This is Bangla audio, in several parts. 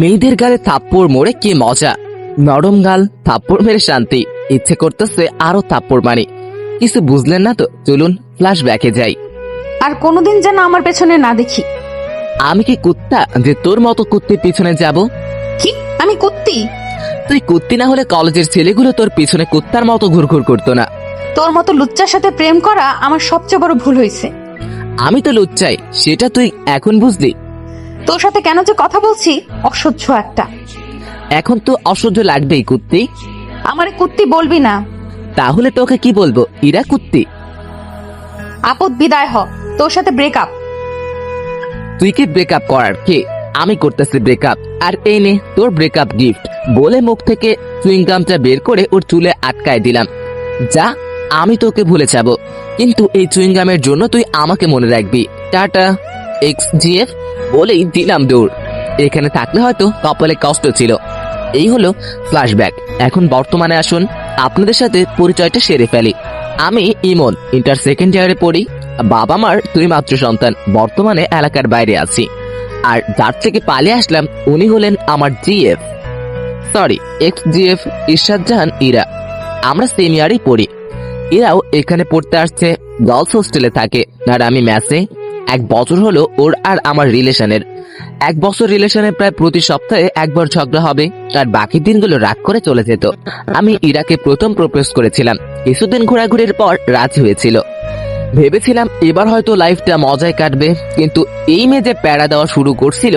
মেয়েদের গালে থাপ্পড় মোড়ে কি মজা। নরম গাল, থাপ্পড় মেরে শান্তি। ইচ্ছে করতেছে আরো থাপ্পড় মারি। কিছু বুঝলেন না তো, চলুন ফ্ল্যাশব্যাকে যাই। আর কোনোদিন যেন আমার পেছনে না দেখি। আমি কি কুত্তা যে তোর মতো কুত্তির পিছনে যাব? কি আমি কুত্তি? তুই কুত্তি না হলে কলেজের ছেলেগুলো তোর পিছনে কুত্তার মতো ঘুরঘুর করতো না। তোর মতো লুচ্চার সাথে প্রেম করা আমার সবচেয়ে বড় ভুল হয়েছে। আমি তো লুচ্চাই, সেটা তুই এখন বুঝলি? তোর সাথে কেন যে কথা বলছি, অসহ্য একটা। এখন তো অসহ্য লাগবেই কুত্তি। আমারে কুত্তি বলবি না। তাহলে তোকে কি বলবো? ইরা কুত্তি। আপদ বিদায় হ, তোর সাথে ব্রেকআপ। তুই কি ব্রেকআপ করার কে? আমি করতেছি ব্রেকআপ। আর এই নে তোর ব্রেকআপ গিফট। বলে মুখ থেকে চুইংগামটা বের করে ওর চুলে আটকায় দিলাম। যা, আমি তোকে ভুলে যাব, কিন্তু এই চুইংগামের জন্য তুই আমাকে মনে রাখবি। টাটা XGF বলেই দিলাম দৌড়। এখানে থাকলে হয়তো কপালে কষ্ট ছিল। এই হলো ফ্ল্যাশব্যাক। এখন বর্তমানে আসুন, আপনাদের সাথে পরিচয়টা সেরে ফেলি। আমি ইমন, ইন্টার সেকেন্ড ইয়ারে পড়ি। বাবা মার দুই মাত্র সন্তান, বর্তমানে এলাকার বাইরে আছি। আর যার থেকে পালিয়ে আসলাম উনি হলেন আমার GF, সরি XGF, ইরশাদ জাহান ইরা। আমরা সেম ইয়ারই পড়ি। এরাও এখানে পড়তে আসছে, গার্লস হোস্টেলে থাকে আর আমি ম্যাসে। 1 বছর হলো ওর আর আমার রিলেশনের। 1 বছর রিলেশনে প্রায় প্রতি সপ্তাহে একবার ঝগড়া হবে, আর বাকি দিনগুলো রাগ করে চলে যেত। আমি ইরাকে প্রথম প্রপোজ করেছিলাম। কিছুদিন ঘোরাঘুরির পর রাজি হয়েছিল। ভেবেছিলাম এবার হয়তো লাইফটা মজায় কাটবে, কিন্তু এই মেয়ে যে প্যারা দেওয়া শুরু করছিল,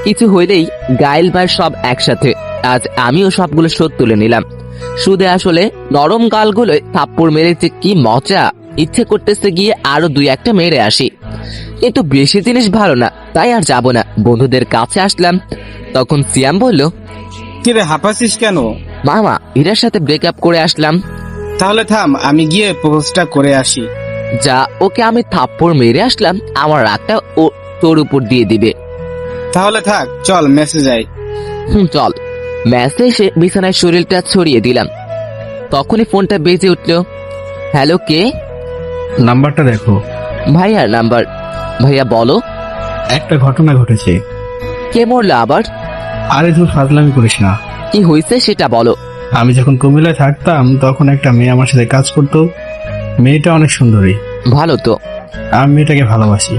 কিছু হইলেই গাইল ভাই সব একসাথে। আজ আমিও সবগুলো শোধ তুলে নিলাম। সুদে আসলে নরম গালগুলোয় থাপ্পড় মেরেছে কি মজা। ইচ্ছে করতেছে গিয়ে আরো 2-1টা মেরে আসি, কিন্তু বেশি জিনিস ভালো না, তাই আর যাব না। বন্ধুদের কাছে আসলাম, তখন সিয়াম বলল, কিরে হাঁপাচ্ছিস কেন? মামা ইরার সাথে ব্রেকআপ করে আসলাম। তাহলে থাম, আমি গিয়ে প্রপোজটা করে আসি। যা, ওকে আমি থাপ্পড় মেরে আসলাম, আমার রাগটা ও তোর উপর দিয়ে দিবে। তাহলে থাক, চল মেসে যাই। চল। ম্যাচে এসে বিছানায় শরীরটা ছড়িয়ে দিলাম। তখনই ফোনটা বেজে উঠল। হ্যালো, কে? নাম্বারটা দেখো। ভাইয়ার নাম্বার। ভাইয়া বলো। একটা ঘটনা ঘটেছে। কে মরলো আবার? আরে তুই ফাজলামি করিস না। কি হয়েছে সেটা বলো। আমি যখন কুমিল্লায় থাকতাম তখন একটা মেয়ে আমার সাথে কাজ করতো। মেয়েটা অনেক সুন্দরী। ভালো তো। আমি মেয়েটাকে ভালোবাসি।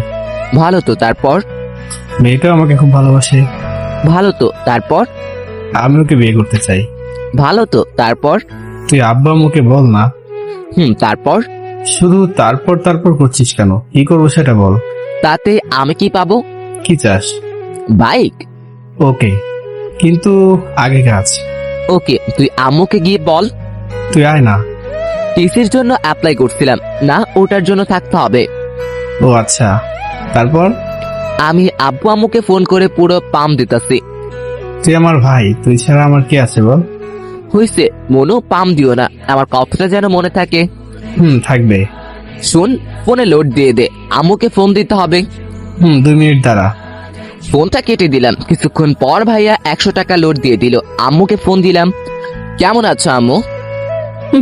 ভালো তো, তারপর? মেয়েটাও আমাকে খুব ভালোবাসে। ভালো তো, তারপর? আমি ওকে বিয়ে করতে চাই। ভালো তো, তারপর? তুই আব্বা আম্মুকে বল না। তারপর? শুধু তারপর তারপর করছিস কেন? কি করবো সেটা বল। তাতে আমি কি পাবো? কি চাস? বাইক। ওকে, কিন্তু আগে কাজ। ওকে, তুই আম্মুকে গিয়ে বল। তুই আয় না। টিসির জন্য অ্যাপ্লাই করছিলাম না, ওটার জন্য থাকতে হবে। ও আচ্ছা, তারপর? আমি আব্বু আম্মুকে ফোন করে পুরো পাম দিতাছি। তুই আমার ভাই, তুই ছাড়া আমার কি আছে বল। হইছে, মনু পাম দিও না, আমার কথাটা যেন মনে থাকে। থাকবে। শুন, ফোনে লোড দিয়ে দে, আম্মুকে ফোন দিতে হবে। 2 মিনিট দাঁড়া। ফোনটা কেটে দিলাম। কিছুক্ষণ পর ভাইয়া 100 টাকা লোড দিয়ে দিল। আম্মুকে ফোন দিলাম। কেমন আছো আম্মু?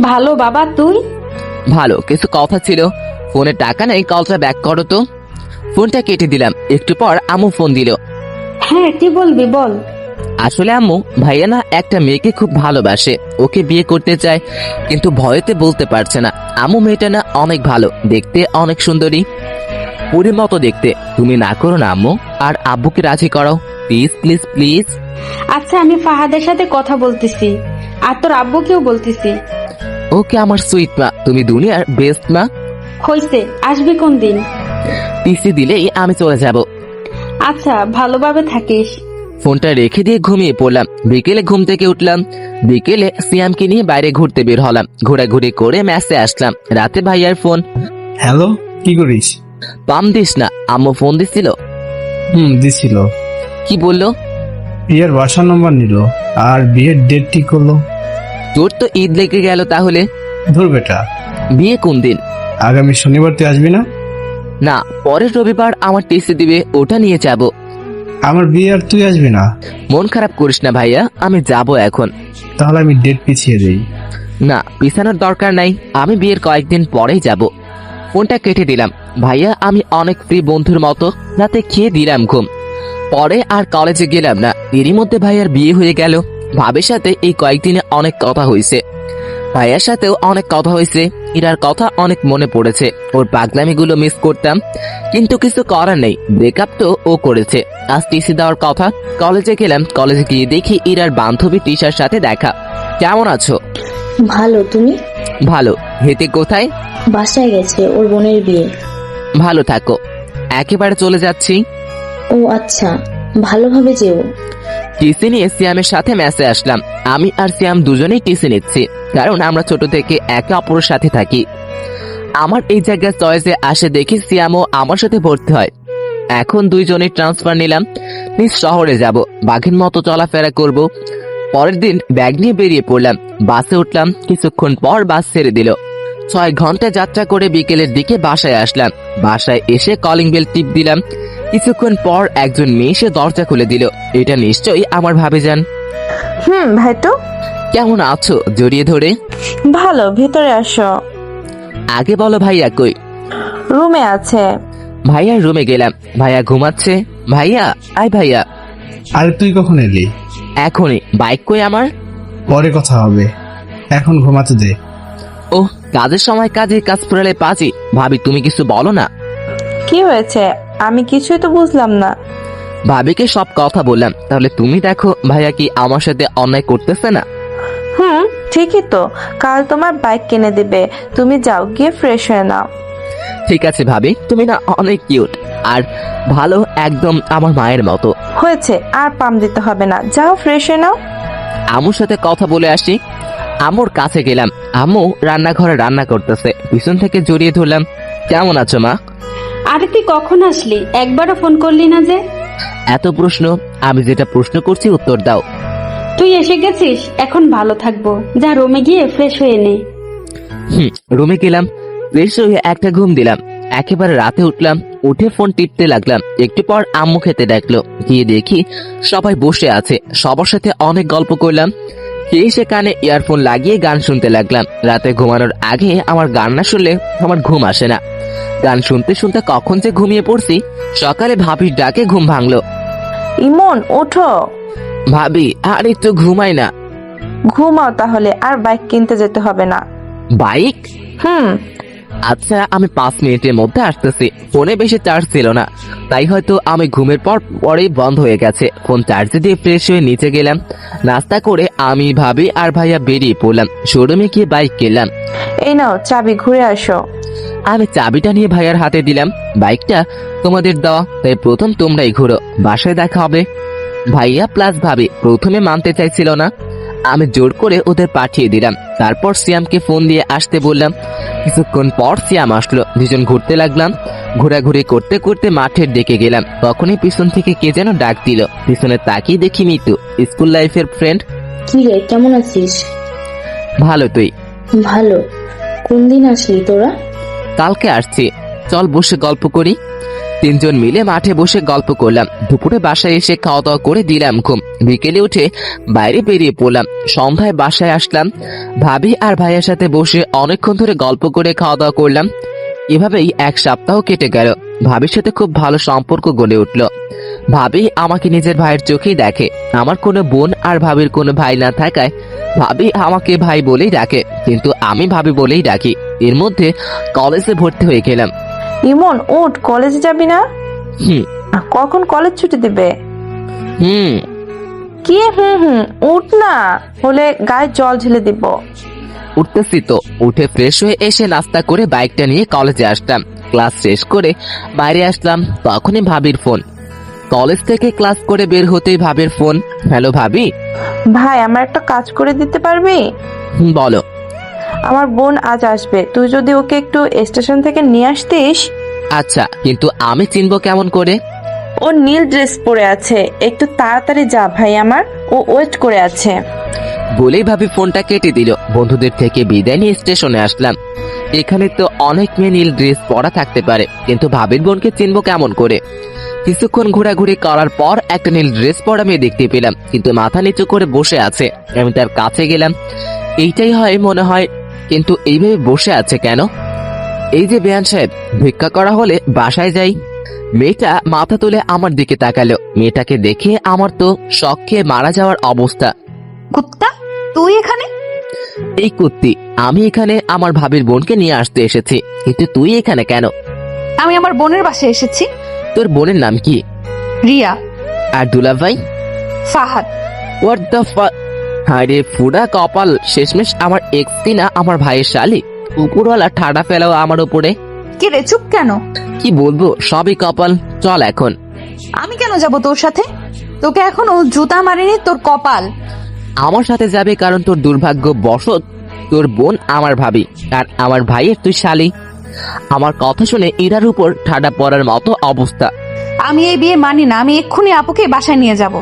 ভালো বাবা, তুই? ভালো। কিছু কথা ছিল। ফোনে টাকা নেই, কলটা ব্যাক করো তো। ফোনটা কেটে দিলাম। একটু পর আম্মু ফোন দিল। হ্যাঁ, কি বলবি বল। আসলে আম্মু, ভাইয়া না একটা মেয়েকে খুব ভালোবাসে, ওকে বিয়ে করতে চায়, কিন্তু ভয়েতে বলতে পারছে না। আম্মু, মেয়েটা না অনেক ভালো, দেখতে অনেক সুন্দরী, পুরীর মতো দেখতে। তুমি না করো না আম্মু, আর আব্বুকে রাজি করাও, প্লিজ প্লিজ প্লিজ। আচ্ছা, আমি ফাহাদের সাথে কথা বলতেছি, আর তোর আব্বুকেও বলতেছি। ওকে আমার সুইট মা, তুমি দুনিয়ার বেস্ট মা। হইছে, আসবি কোন দিন? টিসি দিলেই আমি চলে যাব। আচ্ছা, ভালোভাবে থাকিস। ফোনটা রেখে দিয়ে ঘুমিয়ে পড়লাম। বিকেলে ঘুম থেকে উঠলাম। বিকেলে সিয়ামকে নিয়ে বাইরে ঘুরতে বের হলাম। ঘোরাঘুরি করে ম্যাচে আসলাম। রাতে ভাইয়ার ফোন। হ্যালো, কি করিস? পাম দিস না, আম্মু ফোন দিছিল। দিছিল। কি বললো? বিয়ের বাসার নম্বর নিল আর বিয়ের ডেট ঠিক করলো। তোর তো ঈদ লেগে গেল তাহলে। ধুর বেটা, বিয়ে কোন দিন? আগামী শনিবার তুই আসবি না? না, পরের রবিবার আমার টিসি দিবে, ওটা নিয়ে যাব। আমার বিয়ে আর তুই আসবি না? মন খারাপ করিস না ভাইয়া, আমি যাব এখন। তাহলে আমি ডেট পিছিয়ে দেই। না, পিছানোর দরকার নাই, আমি বিয়ের কয়েকদিন পরেই যাব। ফোনটা কেটে দিলাম। ভাইয়া, আমি অনেক ফ্রি বন্ধুর মতো রাতে খেয়ে দিলাম ঘুম। পরে আর কলেজে গেলাম না। এরই মধ্যে ভাইয়ার বিয়ে হয়ে গেল। ভাবির সাথে এই কয়েকদিনে অনেক কথা হয়েছে, ভাইয়ার সাথেও অনেক কথা হয়েছে। ইরার কথা অনেক মনে পড়েছে, ওর পাগলামিগুলো মিস করতাম, কিন্তু কিছু করার নেই। ব্রেকআপ তো ও করেছে। আজ টিসি দেওয়ার কথা। কলেজে গেলাম, কলেজে গিয়ে দেখি ইরার বান্ধবী টিশার সাথে দেখা। কেমন আছো? ভালো, তুমি? ভালো। হেতে কোথায়? বাসায় গেছে, ওর বোনের বিয়ে। ভালো থাকো। একেবারে চলে যাচ্ছি। ও আচ্ছা, ভালোভাবে যেও। টিসি নিয়ে সিয়ামের সাথে ম্যাচে আসলাম। আমি আর সিয়াম দুজনেই টিসি নিচ্ছি, কারণ আমরা ছোট থেকে একে অপরের সাথে থাকি। আমার এই জায়গায় চয়েসে আসে দেখি সিয়ামও আমার সাথে ভর্তি হয়। এখন দুইজনে ট্রান্সফার নিলাম, নিজ শহরে যাব, বাঘের মতো চলাফেরা করব। পরের দিন ব্যাগ নিয়ে বেরিয়ে পড়লাম। বাসে উঠলাম, কিছুক্ষণ পর বাস ছেড়ে দিল। 6 ঘন্টা যাত্রা করে বিকেলের দিকে বাসায় আসলাম। বাসায় এসে কলিং বেল টিপ দিলাম। কিছুক্ষণ পর একজন মেয়ে এসে দরজা খুলে দিল। এটা নিশ্চয়ই আমার ভাবিজান। ভাই তো কেমন আছো? জড়িয়ে ধরে। ভালো, ভিতরে আসো। আগে বলো ভাইয়া কই? রুমে আছে। ভাইয়ার রুমে গেলাম। ভাইয়া ঘুমাচ্ছে। ভাইয়া, আয় ভাইয়া। আরে তুই কখন এলি? এখনই। বাইক কই আমার? পরে কথা হবে, এখন ঘুমাতে দে। ও, কাজের সময় কাজে, কাজ ফুরালে পাজি। ভাবি তুমি কিছু বলো না। কি হয়েছে? আমি কিছুই তো বুঝলাম না। ভাবিকে সব কথা বললাম। তাহলে তুমি দেখো ভাইয়া কি আমার সাথে অন্যায় করতেছে না। ঠিকই তো, কাল তোমার বাইক কিনে দিবে, তুমি যাও গিয়ে ফ্রেশ হয়ে নাও। ঠিক আছে ভাবি, তুমি না অনেক কিউট আর ভালো, একদম আমার মায়ের মতো। হয়েছে, আর পাম দিতে হবে না, যাও ফ্রেশ হয়ে নাও। আম্মুর সাথে কথা বলে আসি। আম্মুর কাছে গেলাম। আম্মু রান্নাঘরে রান্না করতেছে। পিছন থেকে জড়িয়ে ধরলাম। কেমন আছো মা? আরে তুই কখন আসলি? একবারও ফোন করলি না যে। এত প্রশ্ন, আমি যেটা প্রশ্ন করছি উত্তর দাও। তুই এসে গেছিস, এখন ভালো থাকবো। যা রুমে গিয়ে ফ্রেশ হয়ে নে। রুমে গেলাম, ফ্রেশ হয়ে একটা ঘুম দিলাম। একেবারে রাতে উঠলাম, উঠে ফোন টিপতে লাগলাম। একটু পর আম্মু খেতে ডাকলো। গিয়ে দেখি সবাই বসে আছে, সবার সাথে অনেক গল্প করলাম। খেয়ে সে কানে ইয়ারফোন লাগিয়ে গান শুনতে লাগলাম। রাতে ঘুমানোর আগে আমার গান না শুনলে আমার ঘুম আসে না। গান শুনতে শুনতে কখন যে ঘুমিয়ে পড়ছি। সকালে ভাবির ডাকে ঘুম ভাঙলো। ইমন, ওঠো। ভাবি, আর একটু ঘুমাই না। ঘুমাও তাহলে, আর বাইক কিনতে যেতে হবে না। বাইক? হুম আচ্ছা, আমি 5 মিনিটের মধ্যে আসতেছি। ফোনে বেশি চার্জ ছিল না, তাই হয়তো আমি ঘুমের পরেই বন্ধ হয়ে গেছে। ফোন চার্জে দিয়ে ফ্রেশ হয়ে নিচে গেলাম। নাস্তা করে আমি, ভাবি আর ভাইয়া বেরিয়ে পড়লাম। শোরুমে গিয়ে বাইক কিনলাম। এই নাও চাবি, ঘুরে আসো। আমি চাবিটা নিয়ে ভাইয়ার হাতে দিলাম। বাইকটা তোমাদের দেওয়া, তাই প্রথম তোমরাই ঘুরো, বাসায় দেখা হবে। ভাইয়া প্লাস ভাবি প্রথমে মানতে চাইছিল না। আমি জোর করে ওদের পাঠিয়ে দিলাম। তারপর সিয়ামকে ফোন দিয়ে আসতে বললাম। কিছুক্ষণ পর সিয়াম আসলো। দুজন ঘুরতে লাগলাম। ঘোরাঘুরি করতে করতে মাঠের দিকে গেলাম। তখনই পিছন থেকে কে যেন ডাক দিল। পিছনে তাকিয়ে দেখি মিতু, স্কুল লাইফের ফ্রেন্ড। কি রে, কেমন আছিস? ভালো, তুই? ভালো। কোন দিন আসলি তোরা? কালকে আসছি। চল বসে গল্প করি। 3 জন মিলে মাঠে বসে গল্প করলাম। দুপুরে বাসায় এসে খাওয়া দাওয়া করে দিলাম ঘুম। বিকেলে উঠে বাইরে বেরিয়ে পড়লাম। সন্ধ্যায় বাসায় আসলাম। ভাবি আর ভাইয়ের সাথে বসে অনেকক্ষণ ধরে গল্প করে খাওয়া দাওয়া করলাম। এভাবেই 1 সপ্তাহ কেটে গেল। ভাবির সাথে খুব ভালো সম্পর্ক গড়ে উঠল। ভাবি আমাকে নিজের ভাইয়ের চোখেই দেখে। আমার কোনো বোন আর ভাবির কোনো ভাই না থাকায় ভাবি আমাকে ভাই বলেই ডাকে, কিন্তু আমি ভাবি বলেই ডাকি। এর মধ্যে কলেজে ভর্তি হয়ে গেলাম। ইমন, উঠ, কলেজে যাবি না? হুম কখন কলেজ ছুটি দিবে? হুম কি উঠ না, হলে গায়ে জল ঢেলে দিব। উঠতেছি তো। উঠে ফ্রেশ হয়ে এসে নাস্তা করে বাইকটা নিয়ে কলেজে আসলাম। ক্লাস শেষ করে বাইরে আসলাম, তখনই ভাবির ফোন। কলেজ থেকে ক্লাস করে বের হতেই ভাবির ফোন। হ্যালো ভাবি। ভাই, আমার একটা কাজ করে দিতে পারবি? বলো। আমার বোন আজ আসবে, তুই যদি ওকে একটু স্টেশন থেকে নিয়ে আসতিস। আচ্ছা, কিন্তু আমি চিনবো কেমন করে? ও নীল ড্রেস পরে আছে, একটু তাড়াতাড়ি যা ভাই, আমার ও ওয়েট করে আছে। বলেই ভাবি ফোনটা কেটে দিল। বন্ধুদের থেকে বিদায় নিয়ে স্টেশনে আসলাম। এখানে তো অনেক মেয়ে নীল ড্রেস পরা থাকতে পারে, কিন্তু ভাবির বোনকে চিনবো কেমন করে? কিছুক্ষণ ঘোরাঘুরি করার পর একটা নীল ড্রেস পরা মেয়ে দেখতে পেলাম, কিন্তু মাথা নিচু করে বসে আছে। আমি তার কাছে গেলাম। এইটাই হয় মনে হয়, কিন্তু এইভাবে বসে আছে কেন? এই যে বেয়ান সাহেব, ভিক্ষা করা হলে বাসায় যাই। মেয়েটা মাথা তুলে আমার দিকে তাকালো। মেয়েটাকে দেখে আমার তো শক খেয়ে মারা যাওয়ার অবস্থা। কুত্তা, তুই এখানে? এই কুত্তি, আমি এখানে আমার ভাবির বোনকে নিয়ে আসতে এসেছি, কিন্তু তুই এখানে কেন? আমি আমার বোনের বাসায় এসেছি। তোর বোনের নাম কি? রিয়া। আর দুলাভাই? ফাহাদ। হোয়াট দ্য আরে ফুডা কপাল, শেষমেশ আমার এক্স না আমার ভাইয়ের শালি। উপরওয়ালা ঠাডা ফেলাও আমার উপরে। কে রে, চুপ কেন? কি বলবো, সবই কপাল। চল এখন। আমি কেন যাব তোর সাথে? তোকে এখনো জুতা মারিনি, তোর কপাল। আমার সাথে যাবে কারণ তোর দুর্ভাগ্য বশত তোর বোন আমার ভাবি, আর আমার ভাইয়ের তুই শালি। আমার কথা শুনে ইরার উপর ঠাডা পড়ার মতো অবস্থা। আমি এই বিয়ে মানি না, আমি এক্ষুনি আপুকে বাসায় নিয়ে যাব।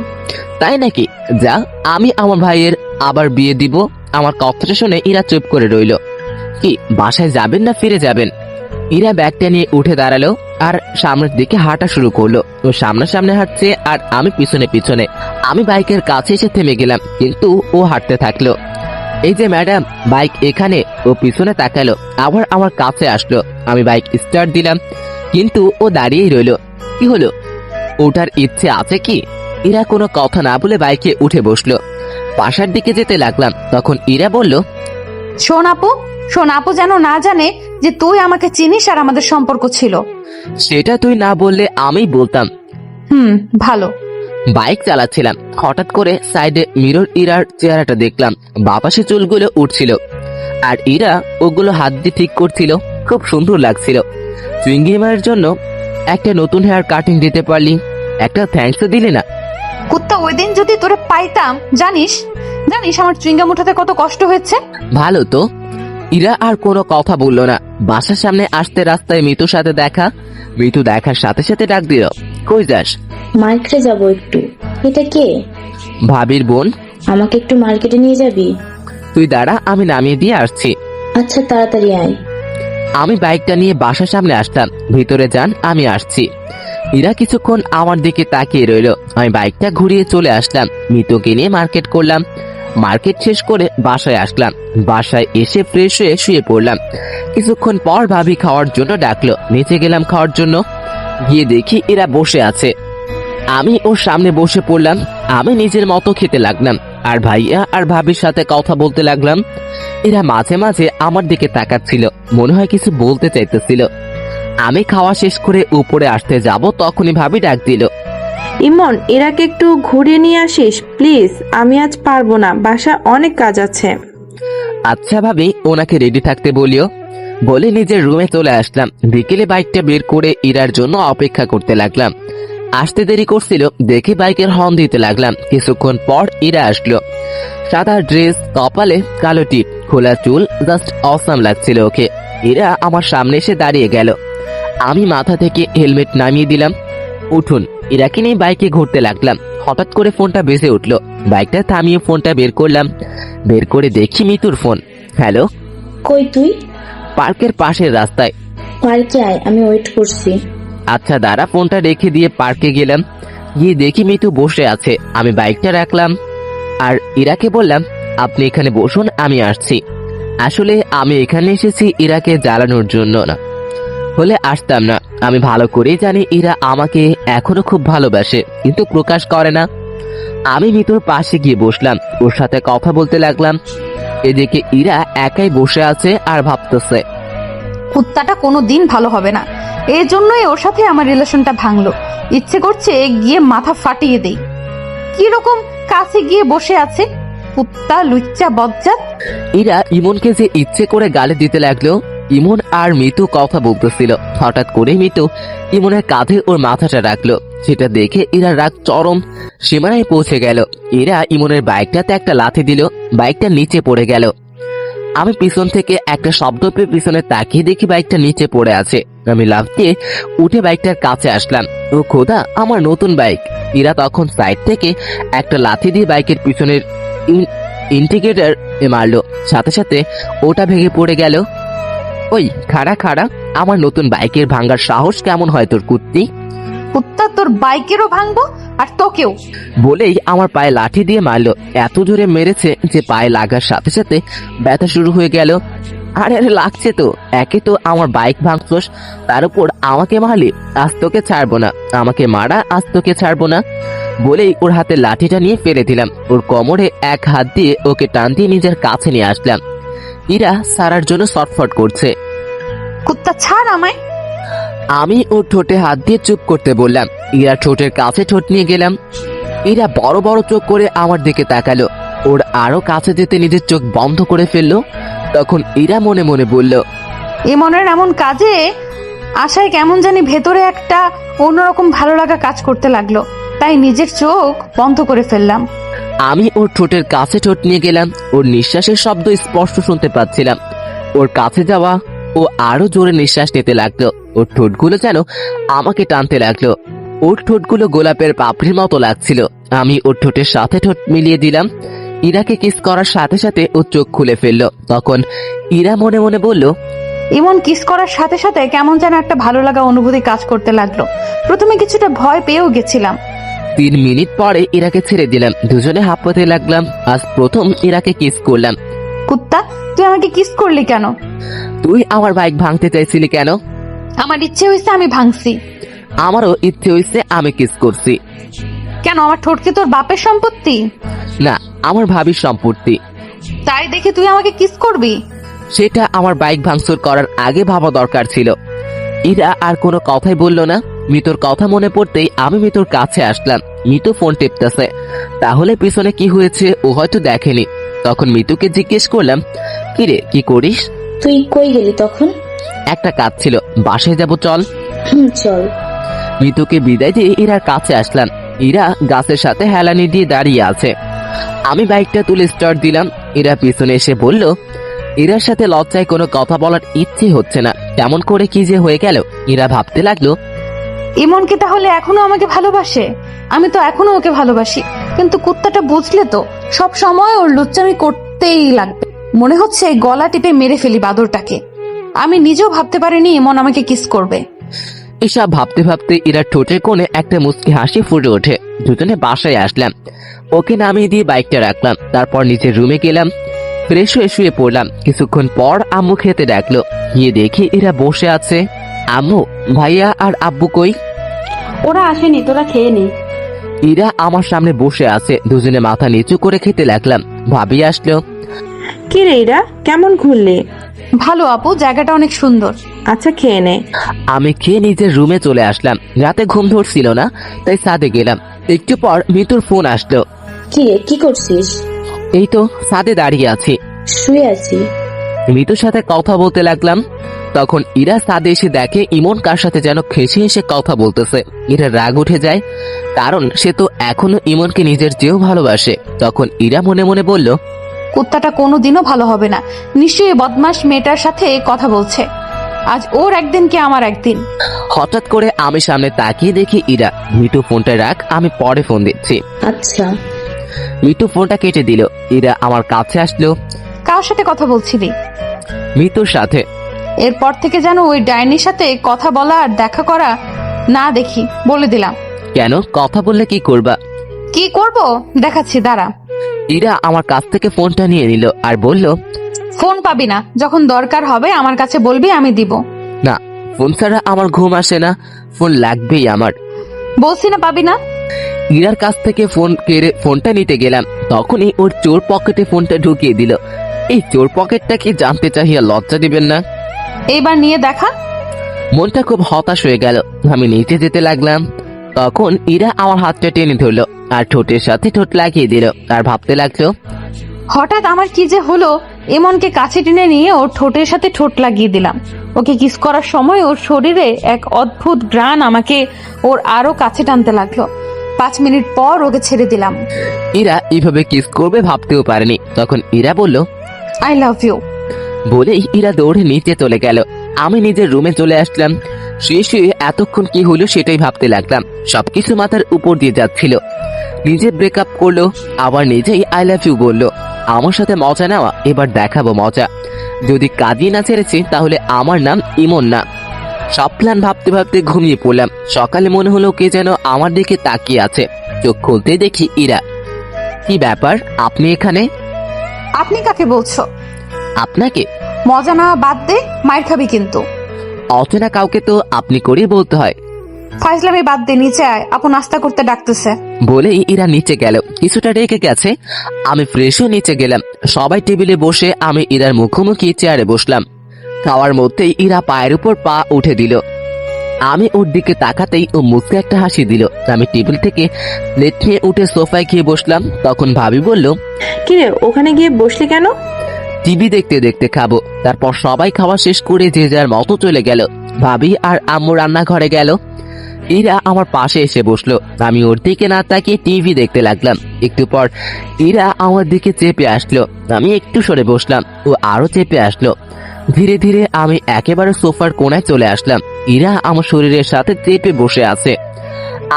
তাই নাকি? যা, আমি আমার ভাইয়ের আবার বিয়ে দিব। আমার কথাটা শুনে ইরা চুপ করে রইল। কি, বাসায় যাবেন না ফিরে যাবেন? ইরা ব্যাগটা নিয়ে উঠে দাঁড়ালো আর সামনের দিকে হাঁটা শুরু করলো। ও সামনে হাঁটছে আর আমি পিছনে পিছনে। আমি বাইকের কাছে এসে থেমে গেলাম, কিন্তু ও হাঁটতে থাকলো। এই যে ম্যাডাম, বাইক এখানে। ও পিছনে তাকালো, আবার আমার কাছে আসলো। আমি বাইক স্টার্ট দিলাম, কিন্তু ও দাঁড়িয়েই রইলো। কি হলো, ওটার ইচ্ছে আছে কি? ইরা কোনো কথা না বলে বাইকে উঠে বসলো। বাসার দিকে যেতে লাগলাম, তখন ইরা বলল, শোন আপু যেন না জানে যে তুই আমাকে চিনিস আর আমাদের সম্পর্ক ছিল। সেটা তুই না বললে আমি বলতাম। ভালো। বাইক চালাচ্ছিলাম, হঠাৎ করে সাইডে মিরর ইরার চেহারাটা দেখলাম। বাপাসে চুলগুলো উঠছিল আর ইরা ওগুলো হাত দিয়ে ঠিক করছিল। খুব সুন্দর লাগছিল। চুইংগিমের জন্য একটা নতুন হেয়ার কাটিং দিতে পারলি, একটা থ্যাঙ্কস দিলি না? কুত্তা, ওই দিন যদি তোরে পাইতাম, জানিস আমার চুইংগাম উঠাতে কত কষ্ট হয়েছে। ভালো তো। ইরা আর কোনো কথা বললো না। বাসার সামনে আসতে রাস্তায় মিতুর সাথে দেখা। মিতু দেখার সাথে সাথে ডাক দিল, কই যাস? মার্কেটে যাব একটু। এটা কে? ভাবির বোন। আমাকে একটু মার্কেটে নিয়ে যাবি? তুই দাঁড়া, আমি নামিয়ে দিয়ে আসছি। আচ্ছা, তাড়াতাড়ি আয়। আমি বাইকটা নিয়ে বাসার সামনে আসলাম। ভিতরে যান, আমি আসছি। ইরা কিছুক্ষণ আমার দিকে তাকিয়ে রইল। আমি বাইকটা ঘুরিয়ে চলে আসলাম। মিতুকে নিয়ে মার্কেট করলাম। মার্কেট শেষ করে বাসায় আসলাম। বাসায় এসে ফ্রেশ হয়ে শুয়ে পড়লাম। কিছুক্ষণ পর ভাবি খাওয়ার জন্য ডাকলো। নিচে গেলাম খাওয়ার জন্য। গিয়ে দেখি এরা বসে আছে। আমি ওর সামনে বসে পড়লাম। আমি নিজের মতো খেতে লাগলাম আর ভাইয়া আর ভাবির সাথে কথা বলতে লাগলাম। এরা মাঝে মাঝে আমার দিকে তাকাচ্ছিল, মনে হয় কিছু বলতে চাইতেছিল। আমি খাওয়া শেষ করে উপরে আসতে যাব, তখনই ভাবি ডাক দিল, ইমন, এরাকে একটু ঘুরিয়ে নিয়ে আসিস প্লিজ। আমি আজ পারবো না, বাসা অনেক কাজ আছে। আচ্ছা ভাবি, ওনাকে রেডি থাকতে বলিও। বলে নিজের রুমে চলে আসলাম। বিকেলে বাইকটা বের করে ইরার জন্য অপেক্ষা করতে লাগলাম। আসতে দেরি করছিল দেখে বাইকের হর্ন দিতে লাগলাম। কিছুক্ষণ পর ইরা আসলো। সাদা ড্রেস, কপালে কালো টিপ, খোলা চুল, জাস্ট অসাম লাগছিল ওকে। ইরা আমার সামনে এসে দাঁড়িয়ে গেল। আমি মাথা থেকে হেলমেট নামিয়ে দিলাম। উঠুন। ইরাকে নিয়ে বাইকে ঘুরতে লাগলাম। হঠাৎ করে ফোনটা বেজে উঠলো। বাইকটা থামিয়ে ফোনটা বের করলাম। বের করে দেখি মিতুর ফোন। হ্যালো। কই তুই? পার্কের পাশের রাস্তায়। পার্কে আয়, আমি ওয়েট করছি। আচ্ছা দাঁড়া। ফোনটা রেখে দিয়ে পার্কে গেলাম। গিয়ে দেখি মিতু বসে আছে। আমি বাইকটা রাখলাম আর ইরাকে বললাম, আপনি এখানে বসুন, আমি আসছি। আসলে আমি এখানে এসেছি ইরাকে জ্বালানোর জন্য না, হলে আসতাম না। আমি ভালো করেই জানি ইরা আমাকে এখনো খুব ভালোবাসে, কিন্তু প্রকাশ করে না। আমি মিতুর পাশে গিয়ে বসলাম, ওর সাথে কথা বলতে লাগলাম। এদিকে ইরা একাই বসে আছে আর ভাবতেছে, কুত্তাটা কোনো দিন ভালো হবে না। এই জন্যই ওর সাথে আমার রিলেশনটা ভাঙলো। ইচ্ছে করছে গিয়ে মাথা ফাটিয়ে দেই। কি রকম কাছে গিয়ে বসে আছে কুত্তা, লুচ্চা বজ্জাত। ইরা ইমনকে যে ইচ্ছে করে গালি দিতে লাগলো। ইমন আর মিতু কথা বলতেছিল। হঠাৎ করে মিতু ইমনের কাঁধে ওর মাথাটা রাখলো। সেটা দেখে ইরা রাগ চরম সীমানায় পৌঁছে গেল। ইরা ইমনের বাইকটাতে একটা লাথি দিল, বাইকটা নিচে পড়ে গেল। আমি পিছন থেকে একটা শব্দ পেয়ে পিছনে তাকিয়ে দেখি বাইকটা নিচে পড়ে আছে। আমি লাফ দিয়ে উঠে বাইকটার কাছে আসলাম। ও খোদা, আমার নতুন বাইক। ইরা তখন সাইড থেকে একটা লাথি দিয়ে বাইকের পিছনের ইন্ডিকেটর মারলো। সাথে সাথে ওটা ভেঙে পড়ে গেল। ওই খাড়া, আমার নতুন বাইকের ভাঙার সাহস কেমন হয় তোর কুত্তি? কুত্তা, তোর বাইকেরও ভাঙবো আর তোকেও। বলেই আমার পায়ে লাঠি দিয়ে মারলো। এত জোরে মেরেছে যে পায়ে লাগার সাথে সাথে ব্যথা শুরু হয়ে গেল। আরে আরে লাগছে তো, একে তো আমার বাইক ভাঙছোস, তার উপর আমাকে মারলি, আজ তোকে ছাড়বো না, আমাকে মারা, আজ তোকে ছাড়বো না। বলেই ওর হাতে লাঠিটা নিয়ে ফেলে দিলাম। ওর কোমরে এক হাত দিয়ে ওকে টান দিয়ে নিজের কাছে নিয়ে আসলাম। ইরা সারার জন্য ছটফট করছে। কুত্তা ছাড় আমায়। আমি ওর ঠোঁটে হাত দিয়ে চুপ করতে বললাম। ইরা ঠোঁটের কাছে ঠোঁট নিয়ে গেলাম। ইরা বড় বড় চোখ করে আমার দিকে তাকালো। ওর আরো কাছে যেতে নিজের চোখ বন্ধ করে ফেললো। তখন ইরা মনে মনে বলল, ইমনের এমন কাজে আশায় কেমন জানি ভেতরে একটা অন্যরকম ভালো লাগা কাজ করতে লাগলো, তাই নিজের চোখ বন্ধ করে ফেললাম। আমি ওর ঠোঁটের কাছে ঠোঁট নিয়ে গেলাম। ওর নিঃশ্বাসের শব্দ স্পষ্ট শুনতে পাচ্ছিলাম। ওর কাছে যাওয়া, ও আরো জোরে নিঃশ্বাস নিতে লাগলো। ওর ঠোঁটগুলো যেন আমাকে টানতে লাগলো। ওর ঠোঁটগুলো গোলাপের পাপড়ির মতো লাগছিল। আমি ওর ঠোঁটের সাথে ঠোঁট মিলিয়ে দিলাম। ইরাকে কিস করার সাথে সাথে ও চোখ খুলে ফেললো। তখন ইরা মনে মনে বলল, ইমন কিস করার সাথে সাথে কেমন যেন একটা ভালো লাগা অনুভূতি কাজ করতে লাগলো। প্রথমে কিছুটা ভয় পেয়েও গেছিলাম। 3 মিনিট পরে ইরাকে ছেড়ে দিলাম। দুজনে হাঁপাতে লাগলাম। আজ প্রথম ইরাকে কিস করলাম। কুত্তা, তুই আমাকে কিস করলি কেন? তুই আমার বাইক ভাঙতে চাইছিলি কেন? আমার ইচ্ছে হয়েছে, আমি ভাঙছি। আমারও ইচ্ছে হয়েছে, আমি কিস করছি। কেন, আমার ঠোঁট কি তোর বাপের সম্পত্তি? না, আমার ভাবির সম্পত্তি। তাই দেখে তুই আমাকে কিস করবি? সেটা আমার বাইক ভাঙচুর করার আগে ভাবা দরকার ছিল। ইরা আর কোনো কথাই বলল না। মিতুর কথা মনে পড়তেই আমি মিতুর কাছে আসলাম। মিতু ফোন টিপতেছে। তাহলে পিছনে কি হয়েছে ও হয়তো দেখেনি। তখন মিতুকে জিজ্ঞেস করলাম, কিরে কি করিস? তুই কই গেলি তখন? একটা কাজ ছিল, বাসায় যাব, চল। চল। মিতুকে বিদায় দিয়ে ইরার কাছে আসলাম। ইরা গাছের সাথে হেলানি দিয়ে দাঁড়িয়ে আছে। আমি বাইকটা তুলে স্টার্ট দিলাম। ইরা পিছনে এসে বলল, ইরার সাথে লজ্জায় কোনো কথা বলার ইচ্ছে হচ্ছে না। কেমন করে কি যে হয়ে গেল। ইরা ভাবতে লাগলো, ইমন কি তাহলে এখনো আমাকে ভালোবাসে? আমি তো এখনো ওকে ভালোবাসি, কিন্তু কুত্তাটা বুঝলে তো সব সময় ওর লুচ্চামি করতেই লাগবে। মনে হচ্ছে গলা টিপে মেরে ফেলি বাদরটাকে। আমি নিজেও ভাবতে পারিনি ইমন আমাকে কিস করবে। এসব ভাবতে ভাবতে ইরার ঠোঁটের কোণে একটা মুচকি হাসি ফুটে ওঠে। দুজনে বাসায় আসলাম। ওকে নামিয়ে দিয়ে বাইকটা রাখলাম। তারপর নিচের রুমে গেলাম। ফ্রেশ হয়ে শুয়ে পড়লাম। কিছুক্ষণ পর আম্মু খেতে ডাকলো। গিয়ে দেখি এরা বসে আছে। আম্মু, ভাইয়া আর আব্বু কই? ওরা আসেনি, তোরা খেয়ে নে। ইরা আমার সামনে বসে আছে। দুজনে মাথা নিচু করে খেতে লাগলাম। ভাবি আসলো। কি রে ইরা, কেমন ঘুরলি? ভালো আপু, জায়গাটা অনেক সুন্দর। আচ্ছা খেয়ে নে। আমি খেয়ে নিজের রুমে চলে আসলাম। রাতে ঘুম ধরছিল না, তাই ছাদে গেলাম। একটু পর মিতুর ফোন আসলো। কি রে, কি করছিস? এই তো ছাদে দাঁড়িয়ে আছি। শুয়ে আছি। মিতুর সাথে কথা বলতে লাগলাম। তখন ইরা ছাদে এসে দেখে ইমন কার সাথে যেন খেসে হেসে কথা বলতেছে। ইরা রাগ উঠে যায়, কারণ সে তো এখনো ইমনকে নিজের চেয়েও ভালোবাসে। তখন ইরা মনে মনে বলল, কুত্তাটা কোনোদিনও ভালো হবে না। নিশ্চয়ই বদমাস মেয়েটার সাথে কথা বলছে। আজ ওর একদিন কি আমার একদিন। হঠাৎ করে আমি সামনে তাকিয়ে দেখি ইরা। মিতু ফোনটা রাখ, আমি পরে ফোন দিচ্ছি। আচ্ছা। মিতু ফোনটা কেটে দিল। ইরা আমার কাছে আসলো। কার সাথে কথা বলছিলি? মিতুর সাথে। এরপর থেকে যেন ওই ডাইনির সাথে কথা বলা আর দেখা করা না দেখি, বলে দিলাম। কেন, কথা বললে কি করবা? কি করব দেখাচ্ছি, দাঁড়া। ইরা আমার কাছ থেকে ফোনটা নিয়ে নিল আর বলল, ফোন পাবি না, যখন দরকার হবে আমার কাছে বলবি, আমি দিব। না, ফোন ছাড়া আমার ঘুম আসে না, ফোন লাগবেই আমার। বলছি না পাবি না। ইরার কাছ থেকে ফোন কেড়ে ফোনটা নিতে গেলাম। তখনই ওর চোর পকেটে ফোনটা ঢুকিয়ে দিল। এই চোর পকেটটা কি জানতে চাহিয়া লজ্জা দিবেন না? এইবার নিয়ে দেখা। মনটা খুব হতাশ হয়ে গেল। আমি নিচে যেতে লাগলাম। তখন ইরা আমার হাতটা টেনে ধরলো আর ঠোঁটের সাথে ঠোঁট লাগিয়ে দিল। আর ভাবতে লাগলো, হঠাৎ আমার কি যে হলো। এমনকে কাছে টেনে নিয়ে ওর ঠোঁটের সাথে ঠোঁট লাগিয়ে দিলাম। ওকে কিস করার সময় ওর শরীরে এক অদ্ভুত ঘ্রাণ আমাকে ওর আরো কাছে টানতে লাগলো। 5 মিনিট পর ওকে ছেড়ে দিলাম। ইরা এইভাবে কিস করবে ভাবতেও পারেনি। তখন ইরা বলল, আই লাভ ইউ। বলেই ইরা দৌড়ে নিচে চলে গেল। আমি নিজের রুমে চলে আসলাম। শুয়ে শুয়ে এতক্ষণ কি হলো সেটাই ভাবতে লাগলাম। সবকিছু মাথার উপর দিয়ে যাচ্ছিল। নিজে ব্রেকআপ করলো, আবার নিজেই আই লাভ ইউ বললো। আমার সাথে মজা নেওয়া, এবার দেখাবো মজা। যদি কাঁদিয়ে না ছেড়েছি তাহলে আমার নাম ইমন না। সব প্ল্যান ভাবতে ভাবতে ঘুমিয়ে পড়লাম। সকালে মনে হলো কে যেন আমার দিকে তাকিয়ে আছে। চোখ খুলতে দেখি ইরা। কি ব্যাপার, আপনি এখানে? আপনি কাকে বলছো? আপনাকে। মজা না বাদ দে, মাইর খাবি কিন্তু। অচেনা কাউকে তো আপনি করেই বলতে হয়। ফাইজলামি বাদ দে, নিচে আয়, আপু নাস্তা করতে ডাকতেছে। বলেই ইরা নিচে গেল, কিছুটা রেগে গেছে। আমি ফ্রেশও নিচে গেলাম। সবাই টেবিলে বসে আমি ইরার মুখোমুখি চেয়ারে বসলাম। খাওয়ার মধ্যেই ইরা পায়ের উপর পা উঠে দিল। আমি ওর দিকে তাকাতেই ও মুখে একটা হাসি দিল। আমি টেবিল থেকে প্লেট নিয়ে উঠে সোফায় গিয়ে বসলাম। তখন ভাবি বলল, কিরে ওখানে গিয়ে বসলি কেন? টিভি দেখতে দেখতে খাবো। তারপর সবাই খাওয়া শেষ করে যে যার মতো চলে গেল। ভাবি আর আম্মু রান্নাঘরে গেল। ইরা আমার পাশে এসে বসলো। আমি ওর দিকে না তাকিয়ে টিভি দেখতে লাগলাম। একটু পর ইরা আমার দিকে চেপে আসলো। আমি একটু সরে বসলাম, ও আরো চেপে আসলো। ধীরে ধীরে আমি একেবারে সোফার কোণায় চলে আসলাম। ইরা আমার শরীরের সাথে চেপে বসে আছে।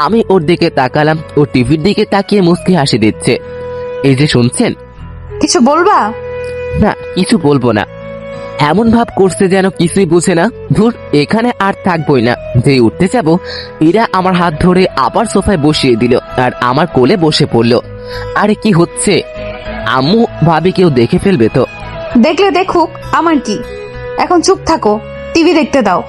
আমি ওর দিকে তাকালাম, ও টিভির দিকে তাকিয়ে মুচকি হাসি দিচ্ছে। এই যে শুনছেন? কিছু বলবা? না, কিছু বলবো না। এমন ভাব করছে যেন কিছুই বুঝে না। ধুর, এখানে আর থাকবোই না। যে উঠতে যাব, ইরা আমার হাত ধরে আবার সোফায় বসিয়ে দিল আর আমার কোলে বসে পড়লো। আরে কি হচ্ছে? আম্মু ভাবি কেউ দেখে ফেলবে তো। দেখলে দেখুক, আমার কি। এখন চুপ থাকো, টিভি দেখতে দাও।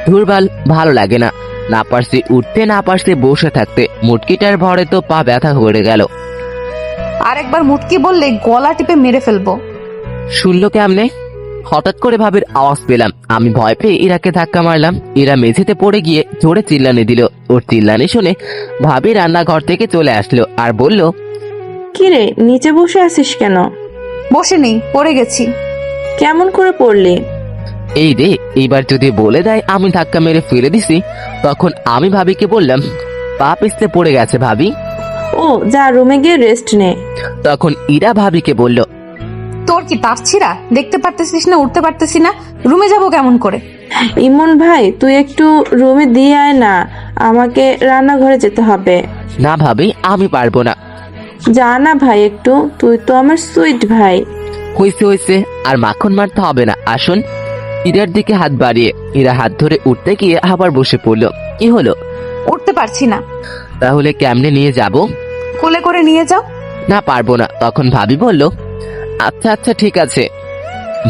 ধুরবাল, ভালো লাগে না। না পারছি উঠতে, না পারছি বসে থাকতে। মুটকিটার ভরে তো পা ব্যথা করে গেল। আরেকবার মুটকি বললে গলা টিপে মেরে ফেলবো। শুনলো কেমনে? হঠাৎ করে ভাবির আওয়াজ পেলাম। আমি ভয় পেয়ে ইরাকে ধাক্কা মারলাম। ইরা মেঝেতে পড়ে গিয়ে জোরে চিল্লানি দিল। ওর চিল্লানি শুনে ভাবি রান্নাঘর থেকে চলে আসলো আর বলল, কিরে নিচে বসে আছিস কেন? বসে নেই, পড়ে গেছি। কেমন করে পড়লি? এই রে, এইবার যদি বলে দেয় আমি ধাক্কা মেরে ফেলে দিছি, তখন আমি ভাবিকে বললাম, পা পিছলে পড়ে গেছে ভাবি। ও যা, রুমে গিয়ে রেস্ট নে। তখন ইরা ভাবিকে বলল, তোর কি তারছিরা? দেখতে পারতেছিস না, উঠতে পারতেছি না, রুমে যাব কেমন করে? ইমন ভাই তুই একটু রুমে দিয়ে আয় না, আমাকে রান্নাঘরে যেতে হবে। না ভাবি, আমি পারবো না। যা না ভাই একটু, তুই তো আমার সুইট ভাই। হয়েছে হয়েছে, আর মাখন মারতে হবে না, আসুন। ইরার দিকে হাত বাড়িয়ে ইরা হাত ধরে উঠতে গিয়ে আবার বসে পড়লো। কি হলো? উঠতে পারছি না। তাহলে কেমনে নিয়ে যাব? কোলে করে নিয়ে যাও। না, পারবো না। তখন ভাবি বলল, আচ্ছা আচ্ছা ঠিক আছে।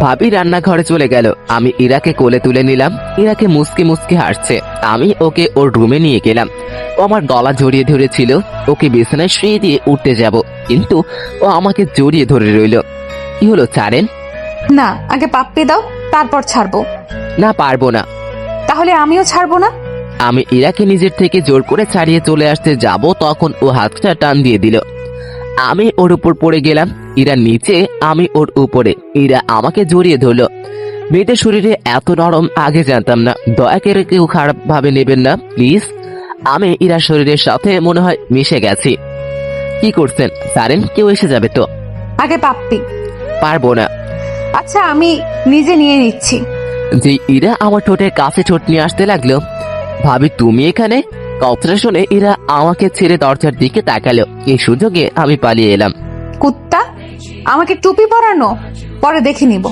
ভাবি রান্নাঘরে চলে গেল। আমি ইরাকে কোলে তুলে নিলাম। ইরাকে মুসকি মুসকি হাসছে। আমি ওকে ওর রুমে নিয়ে গেলাম। ও আমার গলা জড়িয়ে ধরেছিল। ওকে বিছানায় শুয়ে দিয়ে উঠতে যাব, কিন্তু ও আমাকে জড়িয়ে ধরে রইল। কি হলো, ছাড়েন? না, আগে পাপ্পি দাও, তারপর ছাড়বো। না, পারবো না। তাহলে আমিও ছাড়বো না। আমি ইরাকে নিজের থেকে জোর করে ছাড়িয়ে চলে আসতে যাব, তখন ও হাতটা টান দিয়ে দিল। আমি ওর উপর পড়ে গেলাম। ইরা নিচে, আমি ওর উপরে। ইরা আমাকে জড়িয়ে ধরলো। মেয়েদের শরীরে এত নরম আগে জানতাম না। দয়া করে কেউ খারাপ ভাবে নেবেন না প্লিজ। আমি ইরার শরীরের সাথে মনে হয় মিশে গেছি। কি করছেন? সারেন, কেউ এসে যাবে তো। আগে পাপ্পি। পারবো না। আচ্ছা, আমি নিজে নিয়ে নিচ্ছি। যে ইরা আমার ঠোঁটের কাছে ঠোঁট নিয়ে আসতে লাগলো। ভাবি তুমি এখানে? কথাটা শুনে ইরা আমাকে ছেড়ে দরজার দিকে তাকালো। এই সুযোগে আমি পালিয়ে এলাম। কুত্তা, আমাকে টুপি পরানো, পরে দেখে নিব।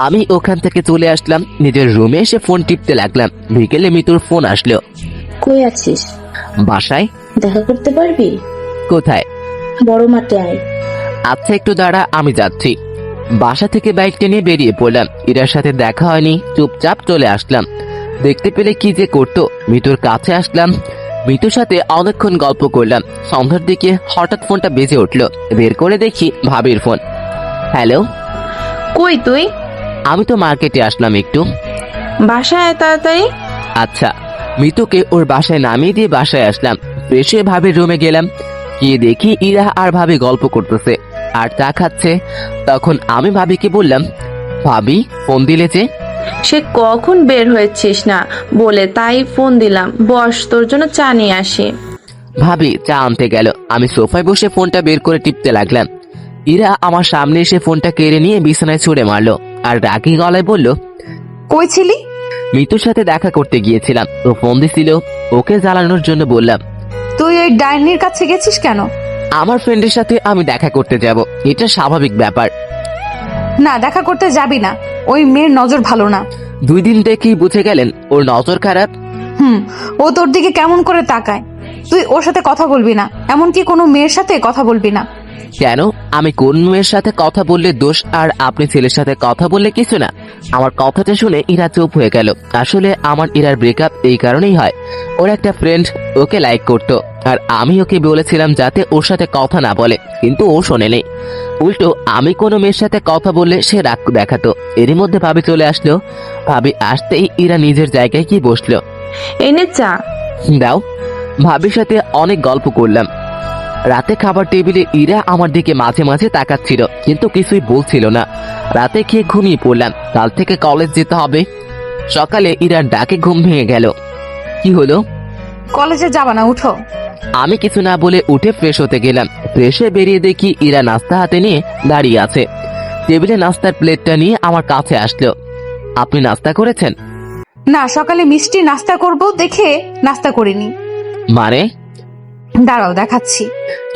আমি ওখান থেকে চলে আসলাম। নিজের রুমে এসে ফোন টিপতে লাগলাম। বিকেলে মিতুর ফোন আসলো। কই আছিস? বাসায়। দেখা করতে পারবি? কোথায়? বড় মাঠে আয়। আচ্ছা একটু দাঁড়া, আমি যাচ্ছি। বাসা থেকে বাইকটা নিয়ে বেরিয়ে পড়লাম। ইরার সাথে দেখা হয়নি, চুপচাপ চলে আসলাম। দেখতে পেলে কি যে করতো। মিতুর কাছে আসলাম। মিতুর সাথে অনেকক্ষণ গল্প করলাম। সন্ধ্যার দিকে হঠাৎ ফোনটা বেজে উঠলো। বের করে দেখি ভাবির ফোন। হ্যালো। কই তুই? আমি তো মার্কেটে আসলাম একটু। বাসায় আয় তাড়াতাড়ি। আচ্ছা। মিতুকে ওর বাসায় নামিয়ে দিয়ে বাসায় আসলাম। ফ্রেশ হয়ে ভাবির রুমে গেলাম। গিয়ে দেখি ইরা আর ভাবি গল্প করতেছে আর চা খাচ্ছে। তখন আমি ভাবিকে বললাম, ভাবি ফোন দিলে যে? সে কখন বের হয়েছিস না বলে তাই ফোন দিলাম। বস, তোর জন্য চা নিয়ে আসি। ভাবি চা আনতে গেল। আমি সোফায় বসে ফোনটা বের করে টিপতে লাগলাম। ইরা আমার সামনে এসে ফোনটা কেড়ে নিয়ে বিছানায় ছুঁড়ে মারলো আর রাগী গলায় বলল, কই ছিলি? মিতুর সাথে দেখা করতে গিয়েছিলাম, ও ফোন দিছিল। ওকে জ্বালানোর জন্য বললাম। তুই ওই ডাইনির কাছে গেছিস কেন? আমার ফ্রেন্ডের সাথে আমি দেখা করতে যাব, এটা স্বাভাবিক ব্যাপার। না, দেখা করতে যাবি না। ওই মেয়ের নজর ভালো না। 2 দিন দেখেই বুঝে গেলেন ওর নজর খারাপ। ও তোর দিকে কেমন করে তাকায়। তুই ওর সাথে কথা বলবি না, এমনকি কোনো মেয়ের সাথে কথা বলবি না। কেন? আমি কোন মেয়ের সাথে কথা বললে দোষ আর আপনি ছেলের সাথে কথা বললে কিছু না? আমার কথাটা শুনে ইরা চুপ হয়ে গেল। আসলে আমার ইরার ব্রেকআপ এই কারণেই হয়, ওর একটা ফ্রেন্ড ওকে লাইক করতো আর আমি ওকে বলেছিলাম যাতে ওর সাথে কথা না বলে, কিন্তু ও শোনেনি। উল্টো আমি কোনো মেয়ের সাথে কথা বললে সে রাগ দেখাতো। এরই মধ্যে ভাবি চলে আসলো। ভাবি আসতেই ইরা নিজের জায়গায় কি বসলো। এনে চা। দাও। ভাবির সাথে অনেক গল্প করলাম। রাতে খাবার টেবিলে ইরা আমার দিকে মাঝে মাঝে তাকাচ্ছিল, কিন্তু কিছুই বলছিল না। রাতে খেয়ে ঘুমিয়ে পড়লাম। কাল থেকে কলেজ যেতে হবে। সকালে ইরার ডাকে ঘুম ভেঙে গেল। কি হলো? কলেজে যাবা না, উঠো। আমি কিছু না বলে উঠে ফ্রেশ হতে গেলাম। ফ্রেশে বেরিয়ে দেখি ইরা নাস্তা হাতে নিয়ে দাঁড়িয়ে আছে। টেবিলে নাস্তার প্লেটটা নিয়ে আমার কাছে আসলো। আপনি নাস্তা করেছেন? না, সকালে মিষ্টি নাস্তা করব দেখে নাস্তা করিনি। মানে? দাঁড়াও দেখাচ্ছি।